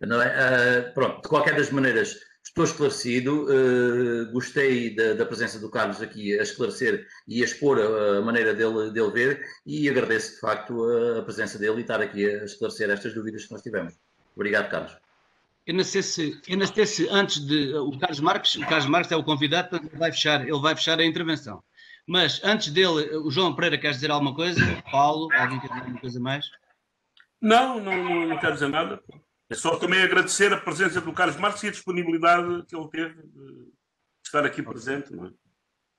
Não é? Pronto, de qualquer das maneiras, estou esclarecido, gostei da presença do Carlos aqui a esclarecer e a expor a maneira dele ver e agradeço de facto a presença dele e estar aqui a esclarecer estas dúvidas que nós tivemos. Obrigado, Carlos. Eu não sei se antes de... O Carlos Marques é o convidado, ele vai fechar a intervenção. Mas antes dele, o João Pereira quer dizer alguma coisa? Paulo, alguém quer dizer alguma coisa mais? Não quero dizer nada. É só também agradecer a presença do Carlos Marques e a disponibilidade que ele teve de estar aqui presente. Não é?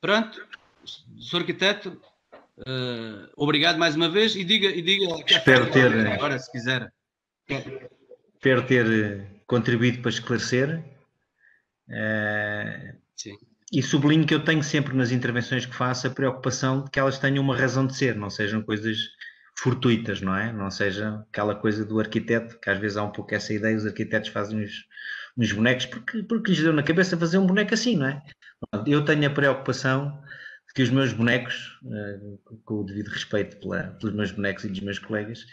Pronto, Sr. Arquiteto, obrigado mais uma vez e diga espero ter, agora, se quiser. Espero ter contribuído para esclarecer. Sim. E sublinho que eu tenho sempre nas intervenções que faço a preocupação de que elas tenham uma razão de ser, não sejam coisas fortuitas, não é? Não seja aquela coisa do arquiteto, que às vezes há um pouco essa ideia, os arquitetos fazem uns bonecos porque lhes deu na cabeça fazer um boneco assim, não é? Eu tenho a preocupação de que os meus bonecos, com o devido respeito pelos meus bonecos e dos meus colegas,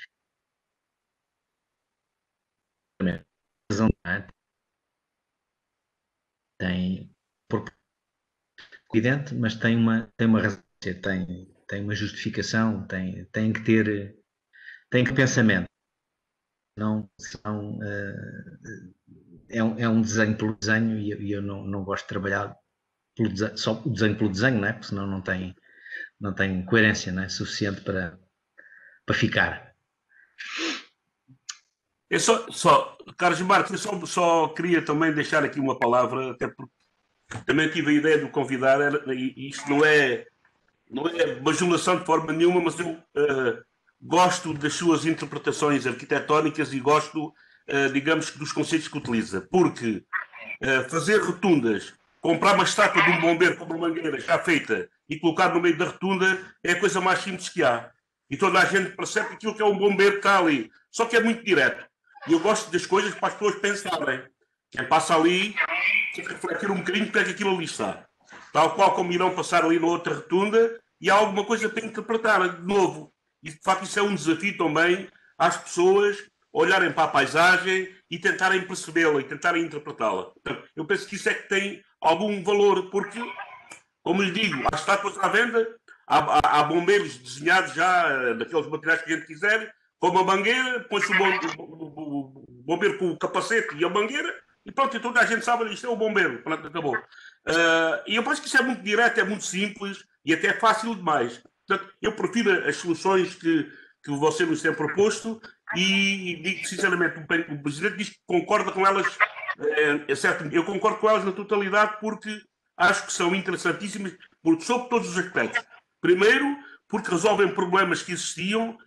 tem evidente, mas tem uma razão de ser, tem uma justificação, tem que ter pensamento. Não são, é um desenho pelo desenho e eu não gosto de trabalhar só o desenho pelo desenho, não é? Porque senão não tem coerência, não é? Suficiente para ficar. Eu Carlos Marques, eu só queria também deixar aqui uma palavra, até porque também tive a ideia de o convidar, e isto não é bajulação de forma nenhuma, mas eu gosto das suas interpretações arquitetónicas e gosto, digamos, dos conceitos que utiliza. Porque fazer rotundas, comprar uma estátua de um bombeiro com uma mangueira já feita e colocar no meio da rotunda é a coisa mais simples que há. E toda a gente percebe que aquilo que é um bombeiro que está ali. Só que é muito direto. E eu gosto das coisas para as pessoas pensarem. Quem passa ali, tem que refletir um bocadinho porque é que aquilo ali está. Tal qual como irão passar ali na outra rotunda e há alguma coisa para interpretar de novo. E de facto isso é um desafio também às pessoas olharem para a paisagem e tentarem percebê-la e tentarem interpretá-la. Portanto, eu penso que isso é que tem algum valor, porque, como lhe digo, há estátuas à venda, há bombeiros desenhados já daqueles materiais que a gente quiser, com uma mangueira, põe-se o bombeiro com o capacete e a mangueira, e pronto, e toda a gente sabe, isto é o bombeiro, pronto, acabou. E eu penso que isso é muito direto, é muito simples e até fácil demais. Portanto, eu prefiro as soluções que você nos tem proposto e digo sinceramente, o Presidente diz que concorda com elas, é certo, eu concordo com elas na totalidade porque acho que são interessantíssimas sob todos os aspectos. Primeiro, porque resolvem problemas que existiam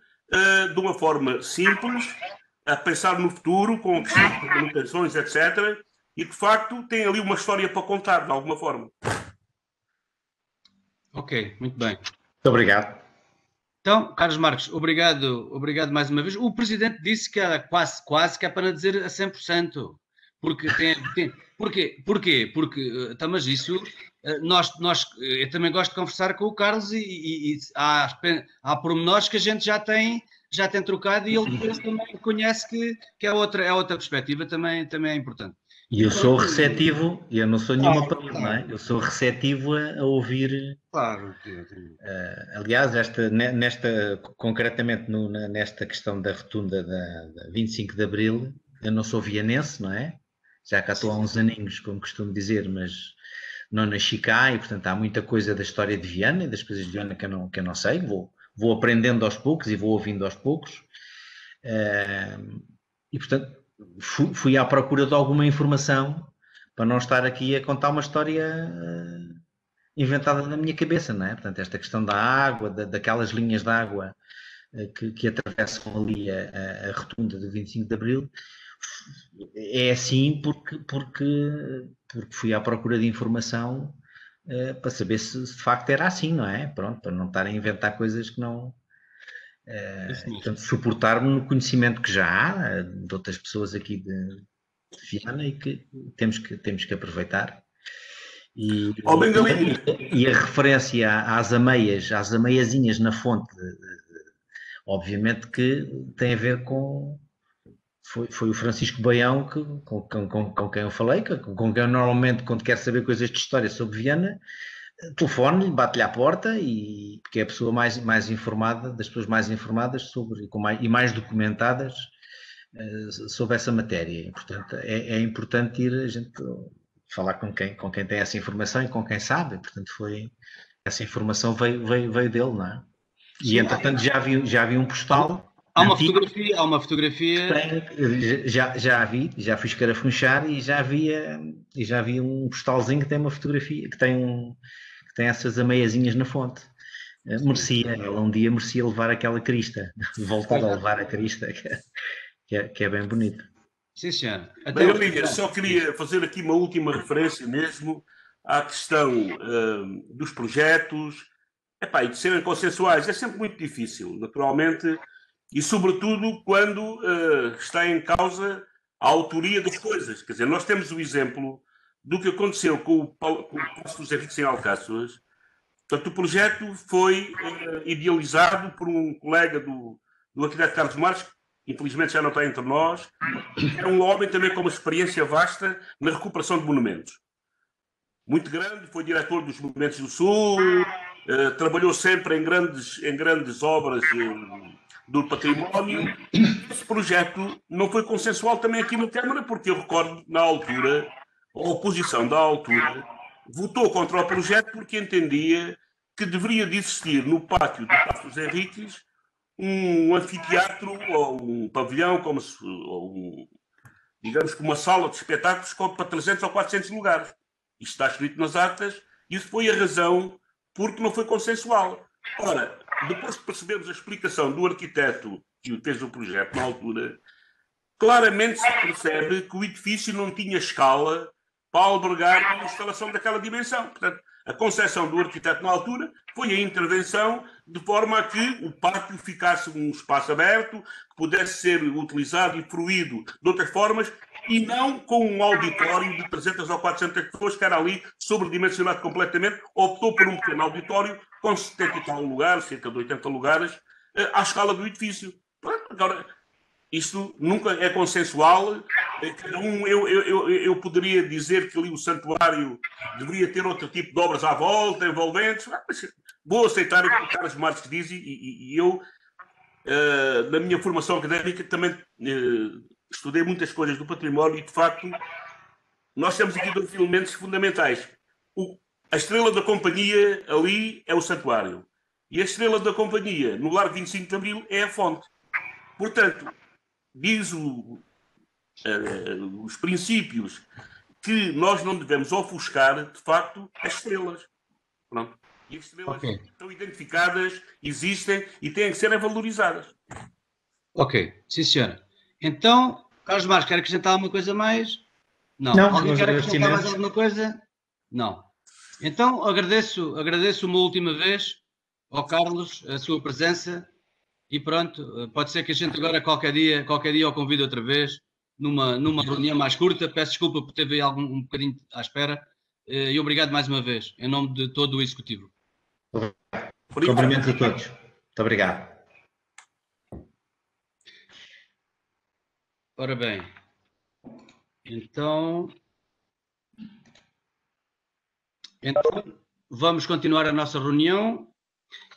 de uma forma simples, a pensar no futuro, com questões de comunicações, etc. E, de facto, tem ali uma história para contar, de alguma forma. Ok, muito bem. Muito obrigado. Então, Carlos Marcos, obrigado mais uma vez. O Presidente disse que era quase que é para não dizer a 100%. Porque Porquê? Porque, mas isso, eu também gosto de conversar com o Carlos e há pormenores que a gente já tem trocado e ele também conhece que é outra perspectiva, também é importante. E eu sou receptivo, e eu não sou nenhuma parede, não é? Eu sou receptivo a ouvir. Claro. Aliás, concretamente nesta questão da rotunda da 25 de Abril, eu não sou vienense, não é? Já cá estou há uns aninhos, como costumo dizer, mas não nasci cá e, portanto, há muita coisa da história de Viana e das coisas de Viana que eu não sei. Vou aprendendo aos poucos e vou ouvindo aos poucos. E, portanto, fui à procura de alguma informação para não estar aqui a contar uma história inventada na minha cabeça, não é? Portanto, esta questão da água, daquelas linhas de água que atravessam ali a rotunda do 25 de Abril, é assim porque fui à procura de informação para saber se de facto era assim, não é? Pronto, para não estar a inventar coisas que não... portanto, suportar-me no conhecimento que já há de outras pessoas aqui de Viana e que temos que aproveitar. E a referência às ameiazinhas na fonte, obviamente que tem a ver com... Foi o Francisco Baião com quem eu falei, com quem eu normalmente, quando quero saber coisas de história sobre Viana, telefono-lhe, bate-lhe à porta, porque é a pessoa mais informada, das pessoas mais informadas e mais documentadas sobre essa matéria. E, portanto, é importante ir a gente falar com quem tem essa informação e com quem sabe. Portanto, essa informação veio dele, não é? E, entretanto, já vi um postal. Há uma fotografia. Já fui escarafunchar e já vi um postalzinho que tem uma fotografia, que tem essas ameiazinhas na fonte. Ela um dia merecia levar aquela crista, voltar a levar a crista, que é bem bonito. Sim, senhor. Bem, Olívia, só queria fazer aqui uma última referência mesmo à questão dos projetos, e de serem consensuais. É sempre muito difícil, naturalmente. E, sobretudo, quando está em causa a autoria das coisas. Quer dizer, nós temos o exemplo do que aconteceu com o Paço dos Henriques em Alcáçovas. Portanto, o projeto foi idealizado por um colega do arquiteto Carlos Marques, que infelizmente já não está entre nós, que é um homem também com uma experiência vasta na recuperação de monumentos. Muito grande, foi diretor dos Monumentos do Sul, trabalhou sempre em grandes obras do património. Esse projeto não foi consensual também aqui na Câmara, porque eu recordo, na altura, a oposição da altura votou contra o projeto porque entendia que deveria de existir no pátio do Paço dos Henriques um anfiteatro ou um pavilhão, digamos que uma sala de espetáculos para 300 ou 400 lugares. Isto está escrito nas atas, e isso foi a razão porque não foi consensual. Ora, depois de percebermos a explicação do arquiteto que fez o projeto na altura, claramente se percebe que o edifício não tinha escala para albergar uma instalação daquela dimensão. Portanto, a concepção do arquiteto na altura foi a intervenção de forma a que o pátio ficasse um espaço aberto, que pudesse ser utilizado e fruído de outras formas, e não com um auditório de 300 ou 400 pessoas que era ali sobredimensionado completamente. Optou por um pequeno auditório com 70 e tal lugares, cerca de 80 lugares, à escala do edifício. Agora, isto nunca é consensual. Eu poderia dizer que ali o santuário deveria ter outro tipo de obras à volta, envolventes. Vou aceitar o que o Carlos Marques diz, e eu, na minha formação académica, também estudei muitas coisas do património, e de facto nós temos aqui dois elementos fundamentais. A estrela da companhia ali é o santuário, e a estrela da companhia no Largo 25 de Abril é a fonte. Portanto, diz os princípios que nós não devemos ofuscar, de facto, as estrelas. Pronto. E as estrelas estão identificadas, existem e têm que ser valorizadas. Ok, sim, senhora. Então, Carlos Marques, quer acrescentar alguma coisa mais? Não. Alguém quer acrescentar mais alguma coisa? Não. Então, agradeço uma última vez ao Carlos a sua presença e pronto, pode ser que a gente agora qualquer dia o convide outra vez numa reunião mais curta. Peço desculpa por ter vindo um bocadinho à espera e obrigado mais uma vez, em nome de todo o Executivo. Cumprimentos a todos. Muito obrigado. Ora bem, então vamos continuar a nossa reunião.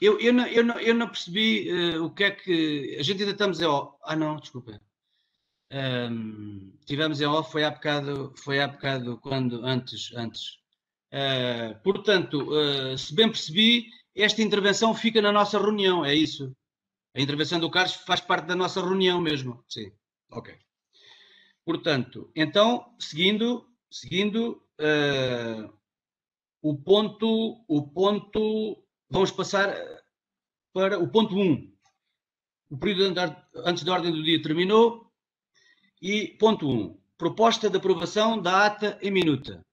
Eu não percebi o que é que... A gente ainda estamos em off. Ah, não, desculpa. Tivemos em off, foi há bocado quando... Antes. Portanto, se bem percebi, esta intervenção fica na nossa reunião, é isso? A intervenção do Carlos faz parte da nossa reunião mesmo. Sim, ok. Portanto, então, seguindo o ponto, vamos passar para o ponto 1. O período antes da ordem do dia terminou. E ponto 1. Proposta de aprovação da ata em minuta.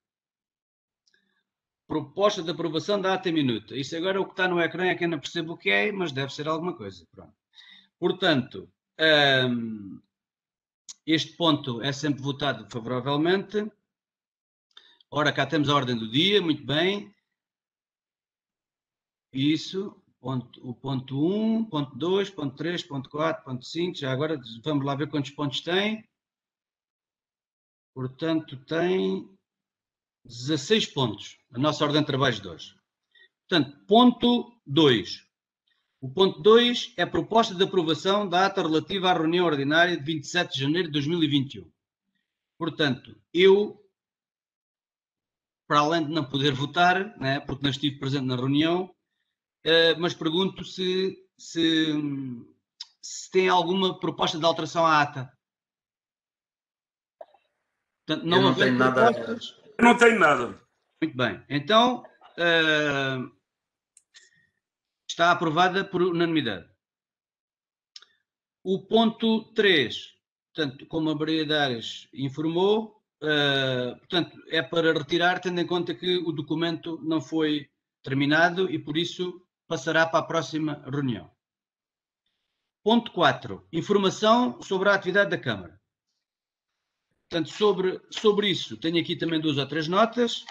Proposta de aprovação da ata em minuta. Isso agora o que está no ecrã é que eu não percebo o que é, mas deve ser alguma coisa. Pronto. Portanto, este ponto é sempre votado favoravelmente. Ora, cá temos a ordem do dia, muito bem. Isso, o ponto 1, ponto 2, ponto 3, ponto 4, ponto 5. Já agora vamos lá ver quantos pontos tem. Portanto, tem 16 pontos, a nossa ordem de trabalhos de hoje. Portanto, ponto 2. O ponto 2 é a proposta de aprovação da ata relativa à reunião ordinária de 27 de janeiro de 2021. Portanto, eu, para além de não poder votar, né, porque não estive presente na reunião, mas pergunto se tem alguma proposta de alteração à ata. Portanto, não tenho nada. Eu não tenho nada. Muito bem. Então, está aprovada por unanimidade. O ponto 3, portanto, como a Maria Dares informou, portanto, é para retirar, tendo em conta que o documento não foi terminado e, por isso, passará para a próxima reunião. Ponto 4. Informação sobre a atividade da Câmara. Portanto, sobre isso, tenho aqui também 2 ou 3 notas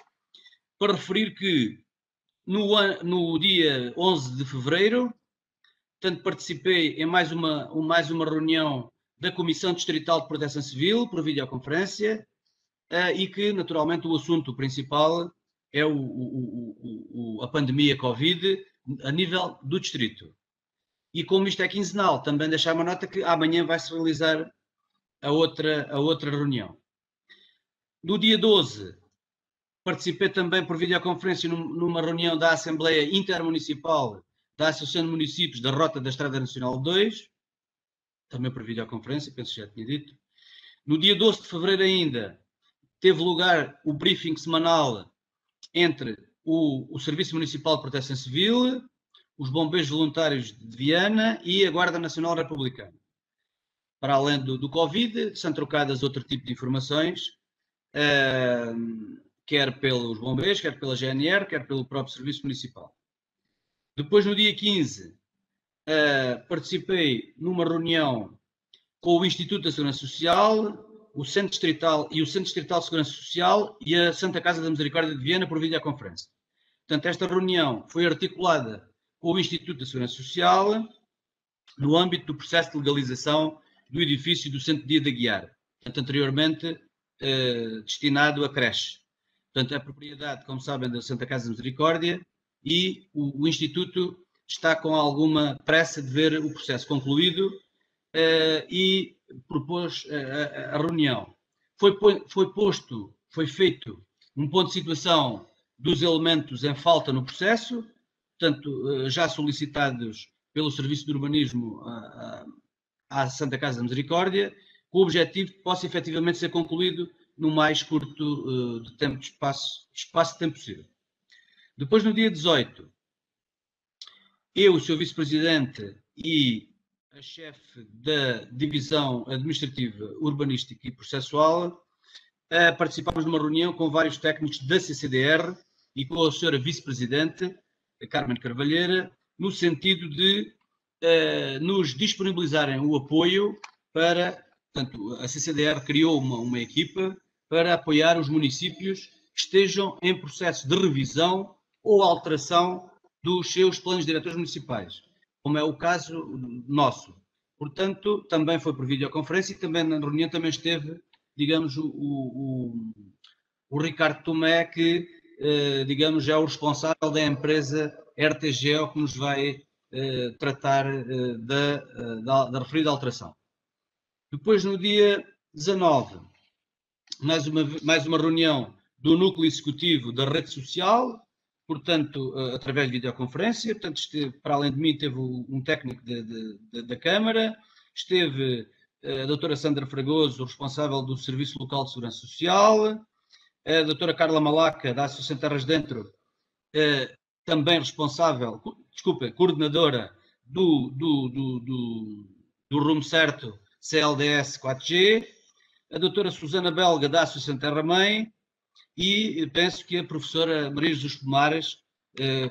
para referir que no dia 11 de fevereiro, portanto, participei em mais uma reunião da Comissão Distrital de Proteção Civil por videoconferência e que, naturalmente, o assunto principal é a pandemia Covid a nível do distrito. E como isto é quinzenal, também deixar uma nota que amanhã vai-se realizar a outra reunião. No dia 12, participei também por videoconferência numa reunião da Assembleia Intermunicipal da Associação de Municípios da Rota da Estrada Nacional 2, também por videoconferência, penso que já tinha dito. No dia 12 de fevereiro ainda, teve lugar o briefing semanal entre o Serviço Municipal de Proteção Civil, os Bombeiros Voluntários de Viana e a Guarda Nacional Republicana. Para além do Covid, são trocadas outro tipo de informações, quer pelos bombeiros, quer pela GNR, quer pelo próprio Serviço Municipal. Depois, no dia 15, participei numa reunião com o Instituto da Segurança Social, o Centro Distrital de Segurança Social e a Santa Casa da Misericórdia de Viana por videoconferência. Portanto, esta reunião foi articulada com o Instituto da Segurança Social no âmbito do processo de legalização do edifício do Centro Dia da Guiar, portanto, anteriormente destinado a creche. Portanto, a propriedade, como sabem, da Santa Casa da Misericórdia e o Instituto está com alguma pressa de ver o processo concluído e propôs a reunião. Foi feito um ponto de situação dos elementos em falta no processo, portanto, já solicitados pelo Serviço de Urbanismo à Santa Casa da Misericórdia, com o objetivo que possa efetivamente ser concluído no mais curto de tempo, espaço de tempo possível. Depois, no dia 18, eu, o Sr. Vice-Presidente e a chefe da Divisão Administrativa, Urbanística e Processual, participámos numa reunião com vários técnicos da CCDR e com a Sra. Vice-Presidente, a Carmen Carvalheira, no sentido de nos disponibilizarem o apoio para, portanto, a CCDR criou uma equipa para apoiar os municípios que estejam em processo de revisão ou alteração dos seus planos diretores municipais, como é o caso nosso. Portanto, também foi por videoconferência e também na reunião também esteve, digamos, o Ricardo Tomé, que, digamos, é o responsável da empresa RTGO que nos vai tratar da referida alteração. Depois, no dia 19, mais uma reunião do núcleo executivo da rede social, portanto, através de videoconferência. Portanto, para além de mim, teve um técnico da Câmara, esteve a doutora Sandra Fragoso, responsável do Serviço Local de Segurança Social, a doutora Carla Malaca, da Associação Terras Dentro, também responsável, coordenadora do Rumo Certo CLDS 4G, a doutora Susana Belga, da Associação Terra Mãe, e penso que a professora Maria Jesus Pomares,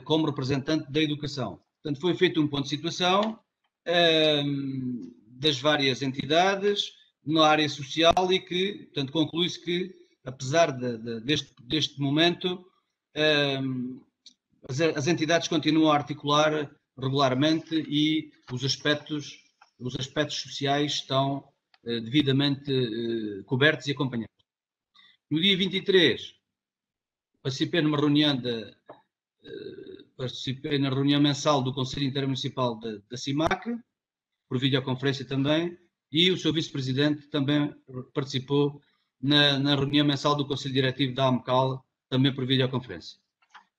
como representante da educação. Portanto, foi feito um ponto de situação das várias entidades na área social e que, portanto, conclui-se que, apesar deste momento, as entidades continuam a articular regularmente e os aspectos sociais estão devidamente cobertos e acompanhados. No dia 23, participei na reunião mensal do Conselho Intermunicipal da CIMAC, por videoconferência também, e o seu vice-presidente também participou na reunião mensal do Conselho Diretivo da AMCAL, também por videoconferência.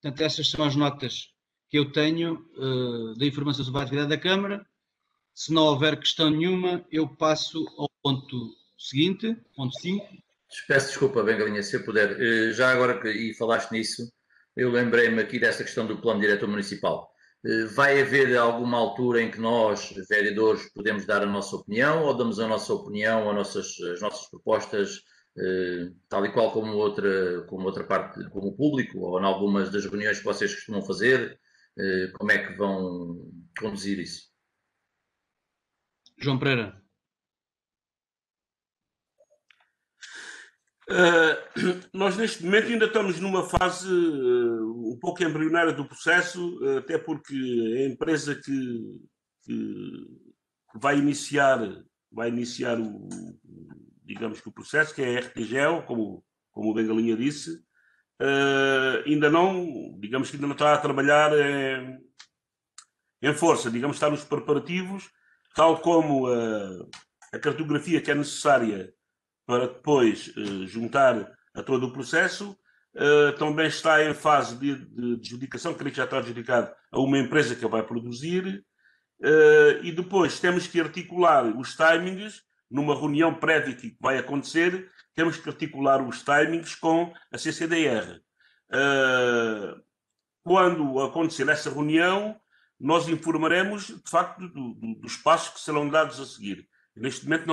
Portanto, essas são as notas que eu tenho da informação sobre a atividade da Câmara. Se não houver questão nenhuma, eu passo ao ponto seguinte, ponto 5. Peço desculpa, Bengalinha, se eu puder. Já agora que falaste nisso, eu lembrei-me aqui desta questão do plano diretor municipal. Vai haver alguma altura em que nós, vereadores, podemos dar a nossa opinião ou damos a nossa opinião, as nossas propostas, tal e qual como outra parte, como o público, ou em algumas das reuniões que vocês costumam fazer? Como é que vão conduzir isso? João Pereira. Nós neste momento ainda estamos numa fase um pouco embrionária do processo, até porque a empresa que vai iniciar digamos que o processo, que é a RTGO, como o Bengalinha disse, ainda não está a trabalhar em força, digamos, está nos preparativos, tal como a cartografia que é necessária para depois juntar a todo o processo, também está em fase de adjudicação, creio que já está adjudicado a uma empresa que a vai produzir, e depois temos que articular os timings, numa reunião prévia que vai acontecer, temos que articular os timings com a CCDR. Quando acontecer essa reunião, nós informaremos, de facto, dos passos que serão dados a seguir. Neste momento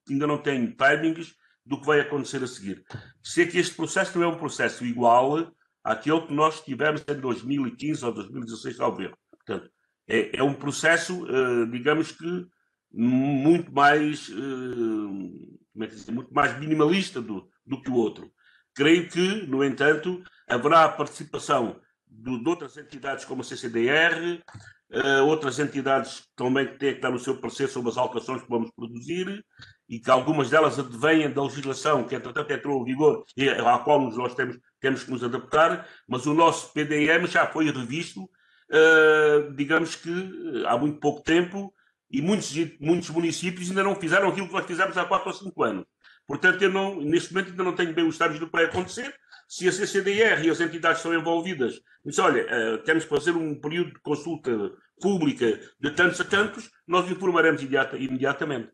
ainda não tenho timings do que vai acontecer a seguir. Sei que este processo não é um processo igual àquele que nós tivemos em 2015 ou 2016, ao ver. Portanto, é um processo, digamos que, muito mais, muito mais minimalista do que o outro. Creio que, no entanto, haverá a participação de outras entidades como a CCDR, outras entidades também que têm que dar o seu parecer sobre as alterações que vamos produzir e que algumas delas advêm da legislação que, entretanto, entrou em vigor e à qual nós temos que nos adaptar, mas o nosso PDM já foi revisto, digamos que há muito pouco tempo, e muitos municípios ainda não fizeram aquilo que nós fizemos há 4 ou 5 anos. Portanto, neste momento ainda não tenho bem os estágios do que vai acontecer. Se a CCDR e as entidades estão envolvidas, mas olha, temos que fazer um período de consulta pública de tantos a tantos, nós informaremos imediatamente.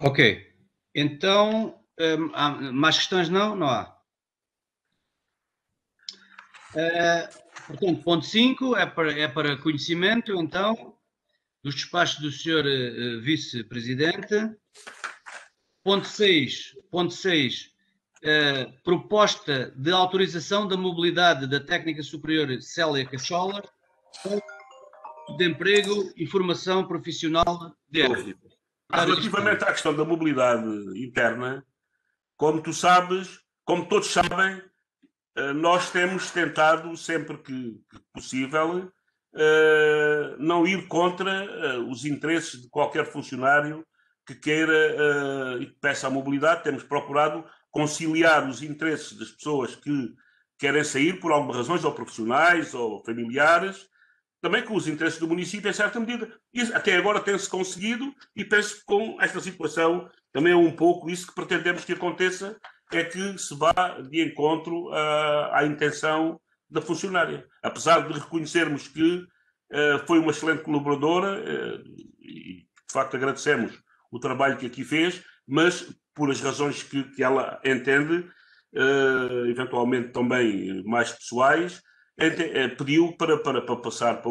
Ok. Então, há mais questões? Não há. Portanto, ponto 5 é para conhecimento, então, dos despachos do Sr. Vice-Presidente. Ponto 6 proposta de autorização da mobilidade da técnica superior Célia Cachola de emprego e formação profissional de época. Relativamente à questão da mobilidade interna, como tu sabes, como todos sabem, nós temos tentado, sempre que possível, não ir contra os interesses de qualquer funcionário que queira e que peça a mobilidade. Temos procurado conciliar os interesses das pessoas que querem sair por algumas razões, ou profissionais, ou familiares, também com os interesses do município, em certa medida. E até agora tem-se conseguido, e penso que com esta situação também é um pouco isso que pretendemos que aconteça, é que se vá de encontro à intenção da funcionária. Apesar de reconhecermos que foi uma excelente colaboradora, e de facto agradecemos o trabalho que aqui fez, mas por as razões que ela entende, eventualmente também mais pessoais, pediu para passar para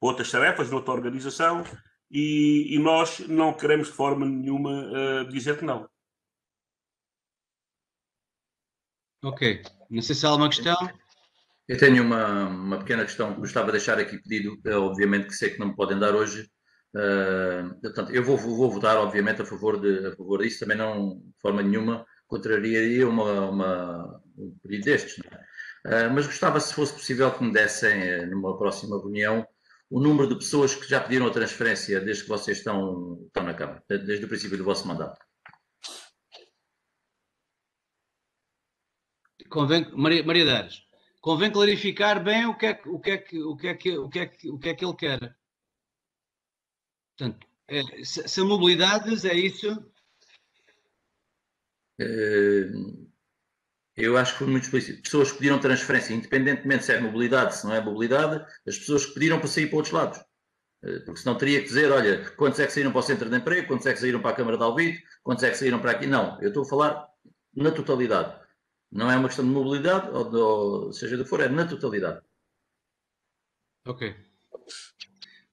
outras tarefas, noutra organização, e nós não queremos de forma nenhuma dizer que não. Ok. Não sei se há alguma questão. Eu tenho uma pequena questão que gostava de deixar aqui pedido, obviamente que sei que não me podem dar hoje. Portanto, eu vou votar, obviamente, a favor disso, também não, de forma nenhuma, contrariaria um pedido destes, não é? Mas gostava, se fosse possível, que me dessem, numa próxima reunião, o número de pessoas que já pediram a transferência desde que vocês estão na Câmara, desde o princípio do vosso mandato. Maria Dares, convém clarificar bem o que é que ele quer. Portanto, se a mobilidades é isso? Eu acho que foi muito explícito. Pessoas que pediram transferência, independentemente se é mobilidade, se não é mobilidade, as pessoas que pediram para sair para outros lados. Porque senão teria que dizer, olha, quantos é que saíram para o centro de emprego, quantos é que saíram para a Câmara de Alvite, quantos é que saíram para aqui. Não, eu estou a falar na totalidade. Não é uma questão de mobilidade, ou seja do que for, é na totalidade. Ok.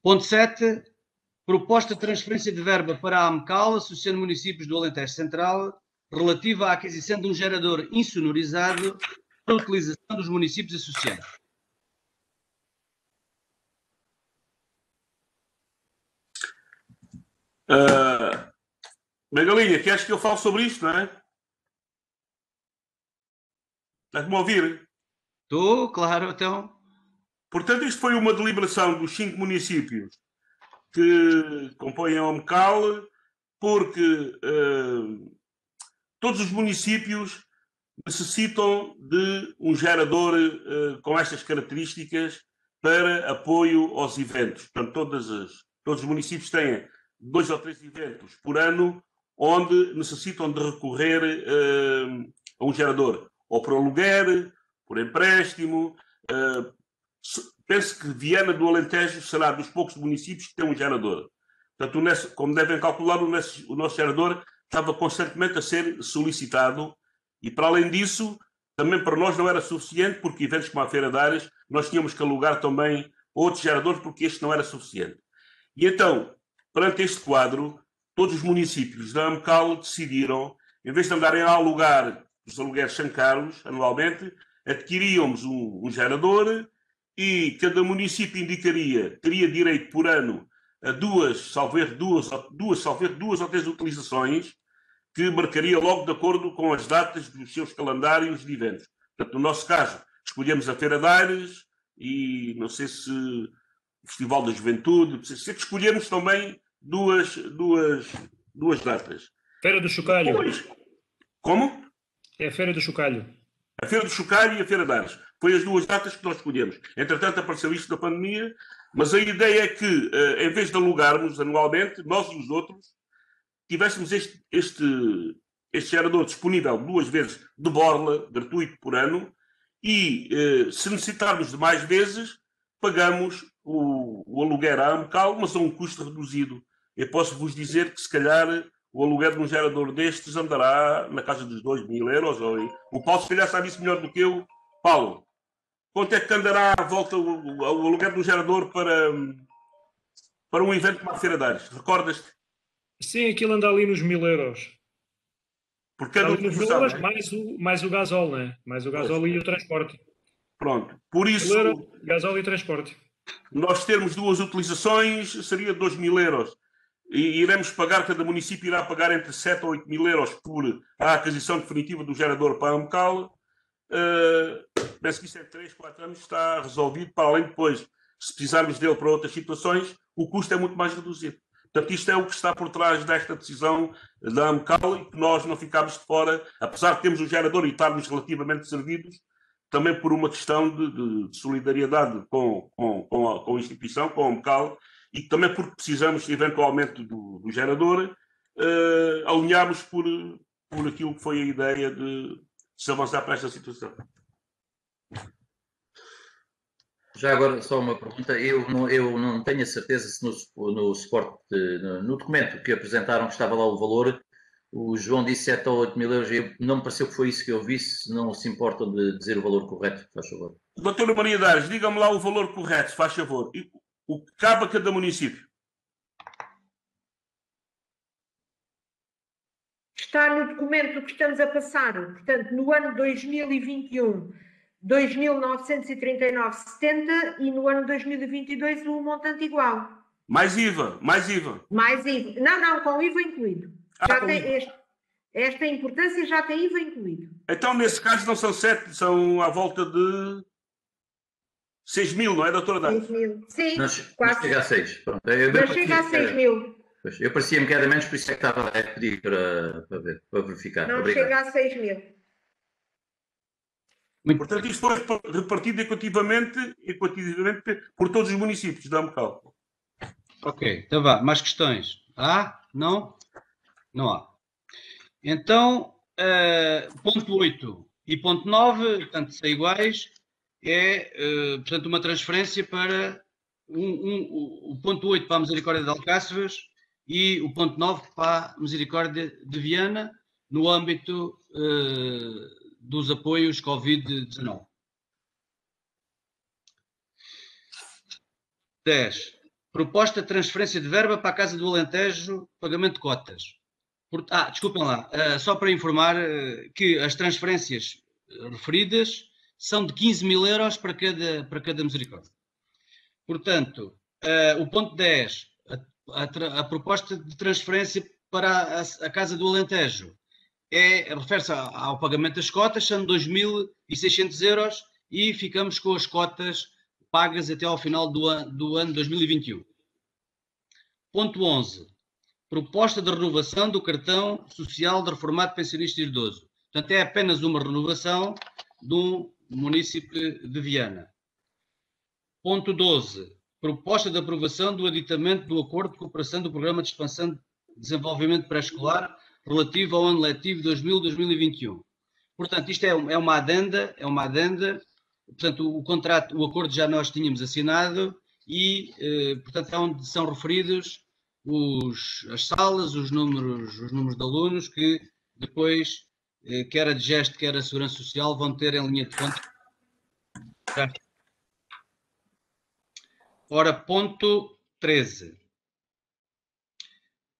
Ponto 7. Proposta de transferência de verba para a AMCAL, Associação de Municípios do Alentejo Central, relativa à aquisição de um gerador insonorizado para a utilização dos municípios associados. Magalinha, queres que eu fale sobre isto, não é? Estás-me a ouvir? Estou, claro, então. Portanto, isto foi uma deliberação dos 5 municípios que compõem a AMCAL, porque todos os municípios necessitam de um gerador com estas características para apoio aos eventos. Portanto, todos os municípios têm 2 ou 3 eventos por ano onde necessitam de recorrer a um gerador, ou por aluguer, por empréstimo. Penso que Viana do Alentejo será dos poucos municípios que tem um gerador. Portanto, como devem calcular, o nosso gerador estava constantemente a ser solicitado, e para além disso, também para nós não era suficiente, porque eventos como a Feira de Ares, nós tínhamos que alugar também outros geradores, porque este não era suficiente. E então, perante este quadro, todos os municípios da AMCAL decidiram, em vez de andarem a alugar os alugueres são caros anualmente, adquiríamos um gerador, e cada município teria direito por ano a duas ou 3 utilizações, que marcaria logo de acordo com as datas dos seus calendários de eventos. Portanto, no nosso caso, escolhemos a Feira de Ares e não sei se o Festival da Juventude, sei que escolhemos também duas datas. Feira do Chocalho. Depois, como? É a Feira do Chocalho. A Feira do Chocalho e a Feira de Ares. Foi as 2 datas que nós escolhemos. Entretanto, apareceu isto da pandemia, mas a ideia é que, em vez de alugarmos anualmente, nós e os outros, tivéssemos este gerador disponível 2 vezes de borla, gratuito por ano, e se necessitarmos de mais vezes, pagamos o aluguer à AMCAL, mas a um custo reduzido. Eu posso vos dizer que, se calhar, o aluguer de um gerador destes andará na casa dos 2.000 euros. O Paulo, se calhar, sabe isso melhor do que eu. Paulo, quanto é que andará à volta o aluguer de um gerador para um evento como a Feira de Ares? Recordas-te? Sim, aquilo anda ali nos 1.000 euros. Por cada utilização. Mais o gasóleo, né? Mais o gasóleo e o transporte. Pronto. Por isso, gasóleo e transporte. Nós termos 2 utilizações seria 2.000 euros. E iremos pagar, cada município irá pagar entre 7 ou 8.000 euros por a aquisição definitiva do gerador para a AMCAL. Penso que isso em 3, 4 anos está resolvido, para além depois, se precisarmos dele para outras situações, o custo é muito mais reduzido. Portanto, isto é o que está por trás desta decisão da AMCAL e que nós não ficámos de fora, apesar de termos o gerador e estarmos relativamente servidos, também por uma questão de solidariedade com a instituição, com a AMCAL, e também porque precisamos, eventualmente, do gerador, alinhámos por aquilo que foi a ideia de se avançar para esta situação. Já agora, só uma pergunta. Eu não tenho a certeza se no suporte, no documento que apresentaram, que estava lá o valor, o João disse 7 ou 8 mil euros. Não me pareceu que foi isso que eu vi. Se não se importam de dizer o valor correto, faz favor. Doutora Maria Dares, diga-me lá o valor correto, faz favor. E o que cabe a cada município? Está no documento que estamos a passar. Portanto, no ano 2021, 2.939,70 e no ano 2022 o montante igual. Mais IVA, mais IVA. Mais IVA. Não, com IVA incluído. Esta importância já tem IVA incluído. Então, nesse caso, não são 7, são à volta de 6.000, não é, doutora Dares? 6.000, sim. Quase. Chega a 6. Pronto. Mas chega a 6.000. Eu parecia-me que era menos, por isso é que estava a pedir para verificar. Não, obrigado. chega a 6.000. Portanto, isto foi repartido equitativamente por todos os municípios da AMCAL. Ok, então vá. Mais questões? Há? Não? Não há. Então, ponto 8 e ponto 9, portanto, são iguais, portanto, uma transferência para o ponto 8 para a Misericórdia de Alcáçovas e o ponto 9 para a Misericórdia de Viana, no âmbito dos apoios Covid-19. 10. Proposta de transferência de verba para a Casa do Alentejo, pagamento de cotas. Desculpem lá, só para informar que as transferências referidas são de 15.000 euros para cada misericórdia. Portanto, o ponto 10, a proposta de transferência para a Casa do Alentejo refere-se ao pagamento das cotas, são 2.600 euros e ficamos com as cotas pagas até ao final do ano 2021. Ponto 11. Proposta de renovação do cartão social de reformado pensionista idoso. Portanto, é apenas uma renovação do município de Viana. Ponto 12. Proposta de aprovação do aditamento do acordo de cooperação do Programa de Expansão de Desenvolvimento Pré-Escolar relativo ao ano letivo 2000-2021. Portanto, isto é uma adenda, portanto, o acordo já nós tínhamos assinado e, portanto, é onde são referidos as salas, os números de alunos que depois, quer a DGEST, quer a Segurança Social, vão ter em linha de conta. Ora, ponto 13.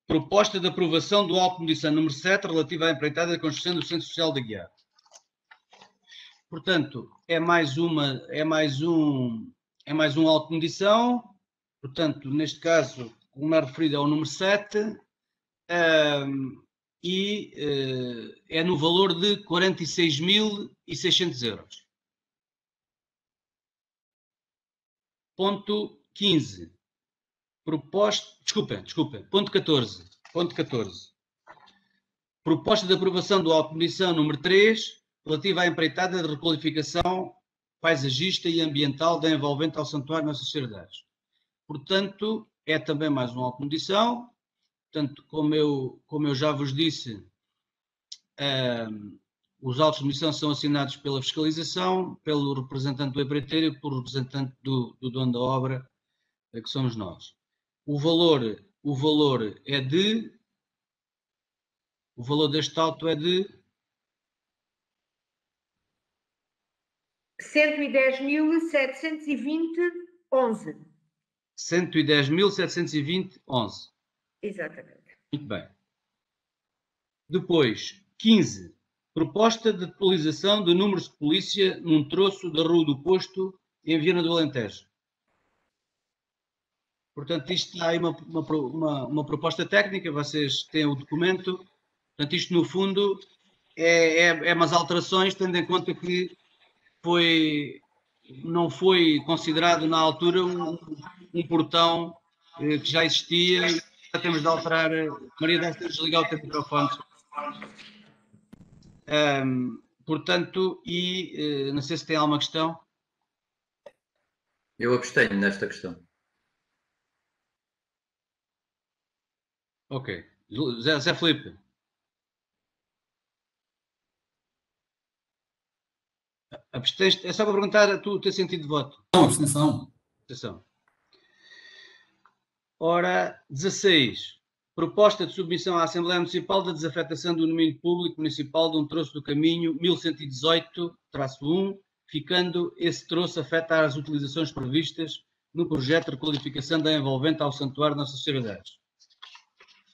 Proposta de aprovação do auto de medição número 7, relativa à empreitada da construção do Centro Social de Aguiar. Portanto, é mais um auto de medição. Portanto, neste caso, como é referido, é o número 7, e é no valor de 46.600 euros. Ponto 15. Ponto 14. Proposta de aprovação do auto de medição número 3, relativa à empreitada de requalificação paisagista e ambiental da envolvente ao Santuário Nossa Senhora de Ares. Portanto, é também mais uma auto de medição. Portanto, como eu já vos disse, os autos de medição são assinados pela fiscalização, pelo representante do empreiteiro e pelo representante do dono da obra, que somos nós. O valor deste auto é de 110.720,11. 110.720,11. Exatamente. Muito bem. Depois, 15. Proposta de atualização de números de polícia num troço da Rua do Posto, em Viana do Alentejo. Portanto, isto está aí uma proposta técnica, vocês têm o documento. Portanto, isto no fundo é umas alterações, tendo em conta que não foi considerado na altura um portão que já existia e já temos de alterar. Maria, deve desligar o teu microfone. Portanto, não sei se tem alguma questão. Eu abstenho nesta questão. Ok. Zé Filipe. Absteste? É só para perguntar o teu sentido de voto. Não, abstenção. Abstenção. Ora, 16. Proposta de submissão à Assembleia Municipal da desafetação do domínio público municipal de um troço do caminho 1118-1, ficando esse troço afeta às utilizações previstas no projeto de requalificação da envolvente ao Santuário Nossa Senhora das Artes.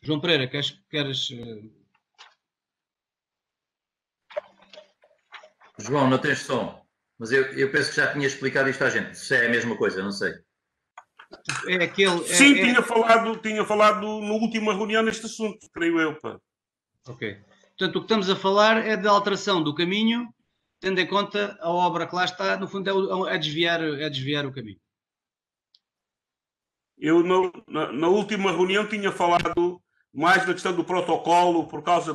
João Pereira, queres... João, não tens som, mas eu penso que já tinha explicado isto à gente. Se é a mesma coisa, não sei. É aquele... Sim, tinha falado na última reunião neste assunto, creio eu. Pá. Ok. Portanto, o que estamos a falar é de alteração do caminho, tendo em conta a obra que lá está, no fundo é desviar o caminho. Eu, na última reunião, tinha falado mais da questão do protocolo, por causa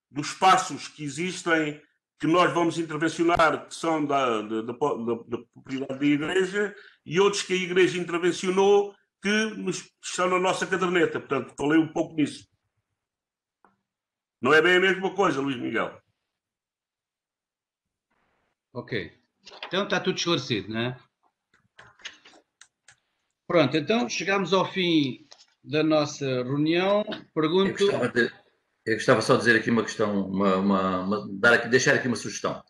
dos passos que existem, que nós vamos intervencionar, que são da propriedade da Igreja, e outros que a Igreja intervencionou, que estão na nossa caderneta. Portanto, falei um pouco nisso. Não é bem a mesma coisa, Luís Miguel. Ok. Então está tudo esclarecido, não é? Pronto, então chegamos ao fim da nossa reunião. Pergunto... Eu gostava só de dizer aqui uma questão, deixar aqui uma sugestão.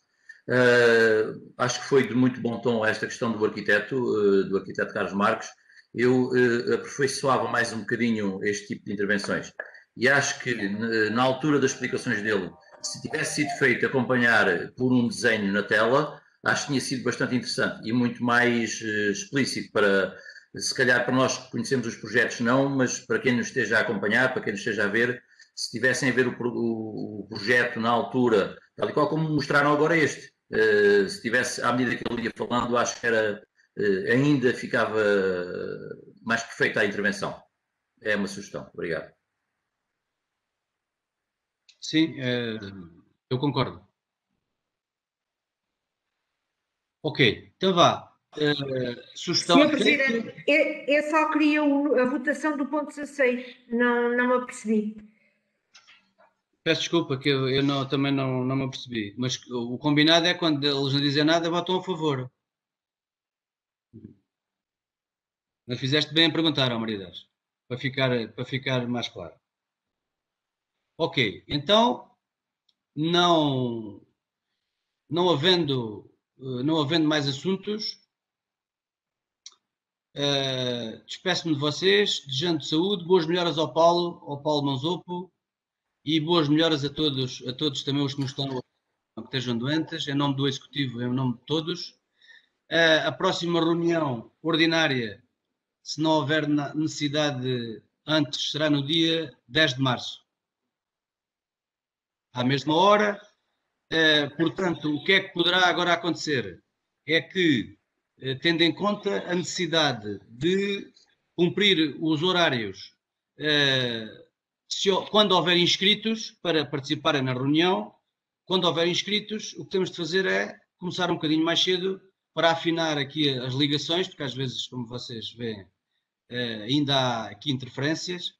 Acho que foi de muito bom tom esta questão do arquiteto Carlos Marcos. Eu aperfeiçoava mais um bocadinho este tipo de intervenções. E acho que, na altura das explicações dele, se tivesse sido feito acompanhar por um desenho na tela, acho que tinha sido bastante interessante e muito mais explícito para, se calhar para nós que conhecemos os projetos não, mas para quem nos esteja a acompanhar, para quem nos esteja a ver, se tivessem a ver o projeto na altura, tal e qual como mostraram agora este, se tivesse, à medida que ele ia falando, acho que era, ainda ficava mais perfeita a intervenção. É uma sugestão. Obrigado. Sim, eu concordo. Ok, então vá. Sugestão. Senhor Presidente, eu só queria a votação do ponto 16, não me apercebi. Peço desculpa, que eu também não me apercebi, mas o combinado é quando eles não dizem nada, votam a favor. Mas fizeste bem em perguntar, Maridas, para ficar mais claro. Ok, então, não havendo mais assuntos, despeço-me de vocês, desejando saúde, boas melhoras ao Paulo Manzopo, e boas melhoras a todos também os que nos estão que estejam doentes, em nome do Executivo, em nome de todos. A próxima reunião ordinária, se não houver necessidade antes, será no dia 10 de março. À mesma hora. Portanto, o que é que poderá agora acontecer? É que, tendo em conta a necessidade de cumprir os horários, quando houver inscritos para participarem na reunião, quando houver inscritos, o que temos de fazer é começar um bocadinho mais cedo para afinar aqui as ligações, porque às vezes, como vocês veem, ainda há aqui interferências,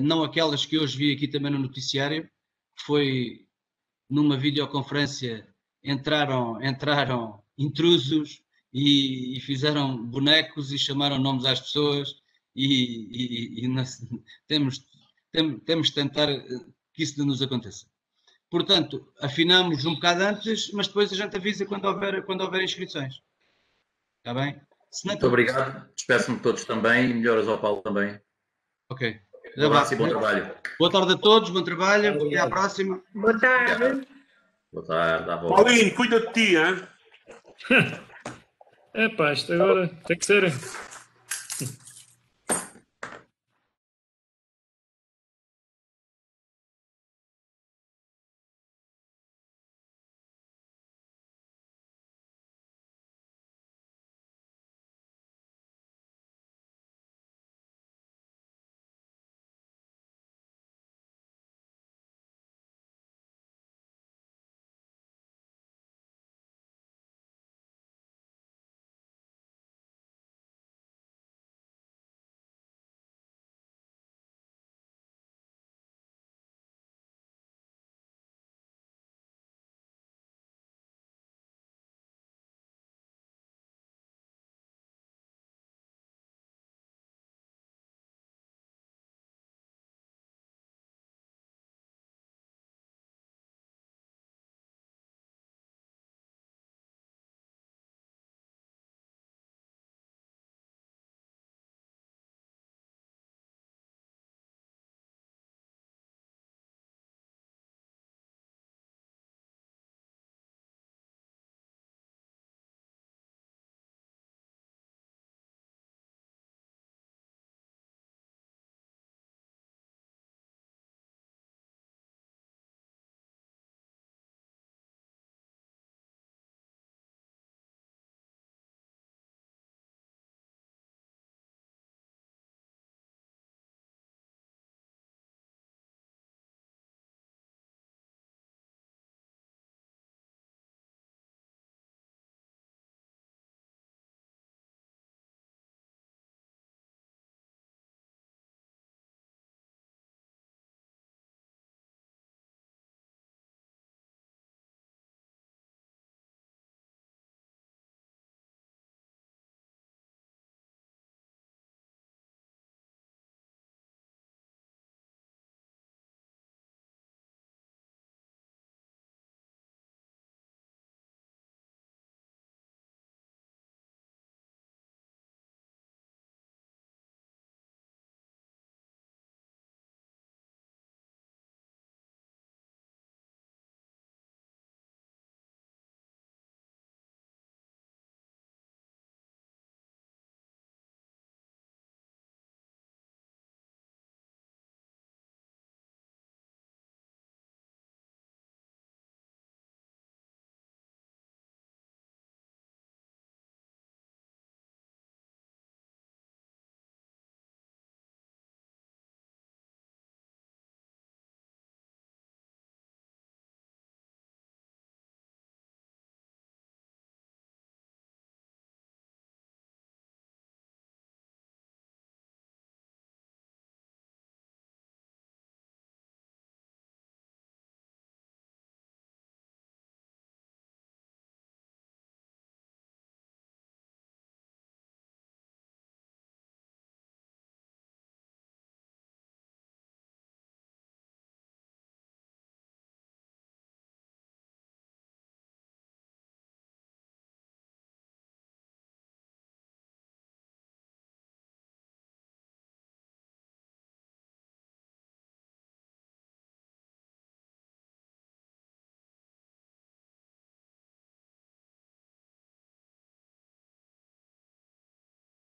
não aquelas que hoje vi aqui também no noticiário, que foi numa videoconferência, entraram intrusos e fizeram bonecos e chamaram nomes às pessoas e temos de tentar que isso não nos aconteça. Portanto, afinamos um bocado antes, mas depois a gente avisa quando houver inscrições. Está bem? Muito obrigado. Despeço-me de todos também e melhoras ao Paulo também. Ok. Um abraço e bom trabalho. Boa tarde a todos, bom trabalho. Até à próxima. Boa tarde. Boa tarde. À volta. Paulinho, cuida de ti, hein? Epá, isto agora tem que ser.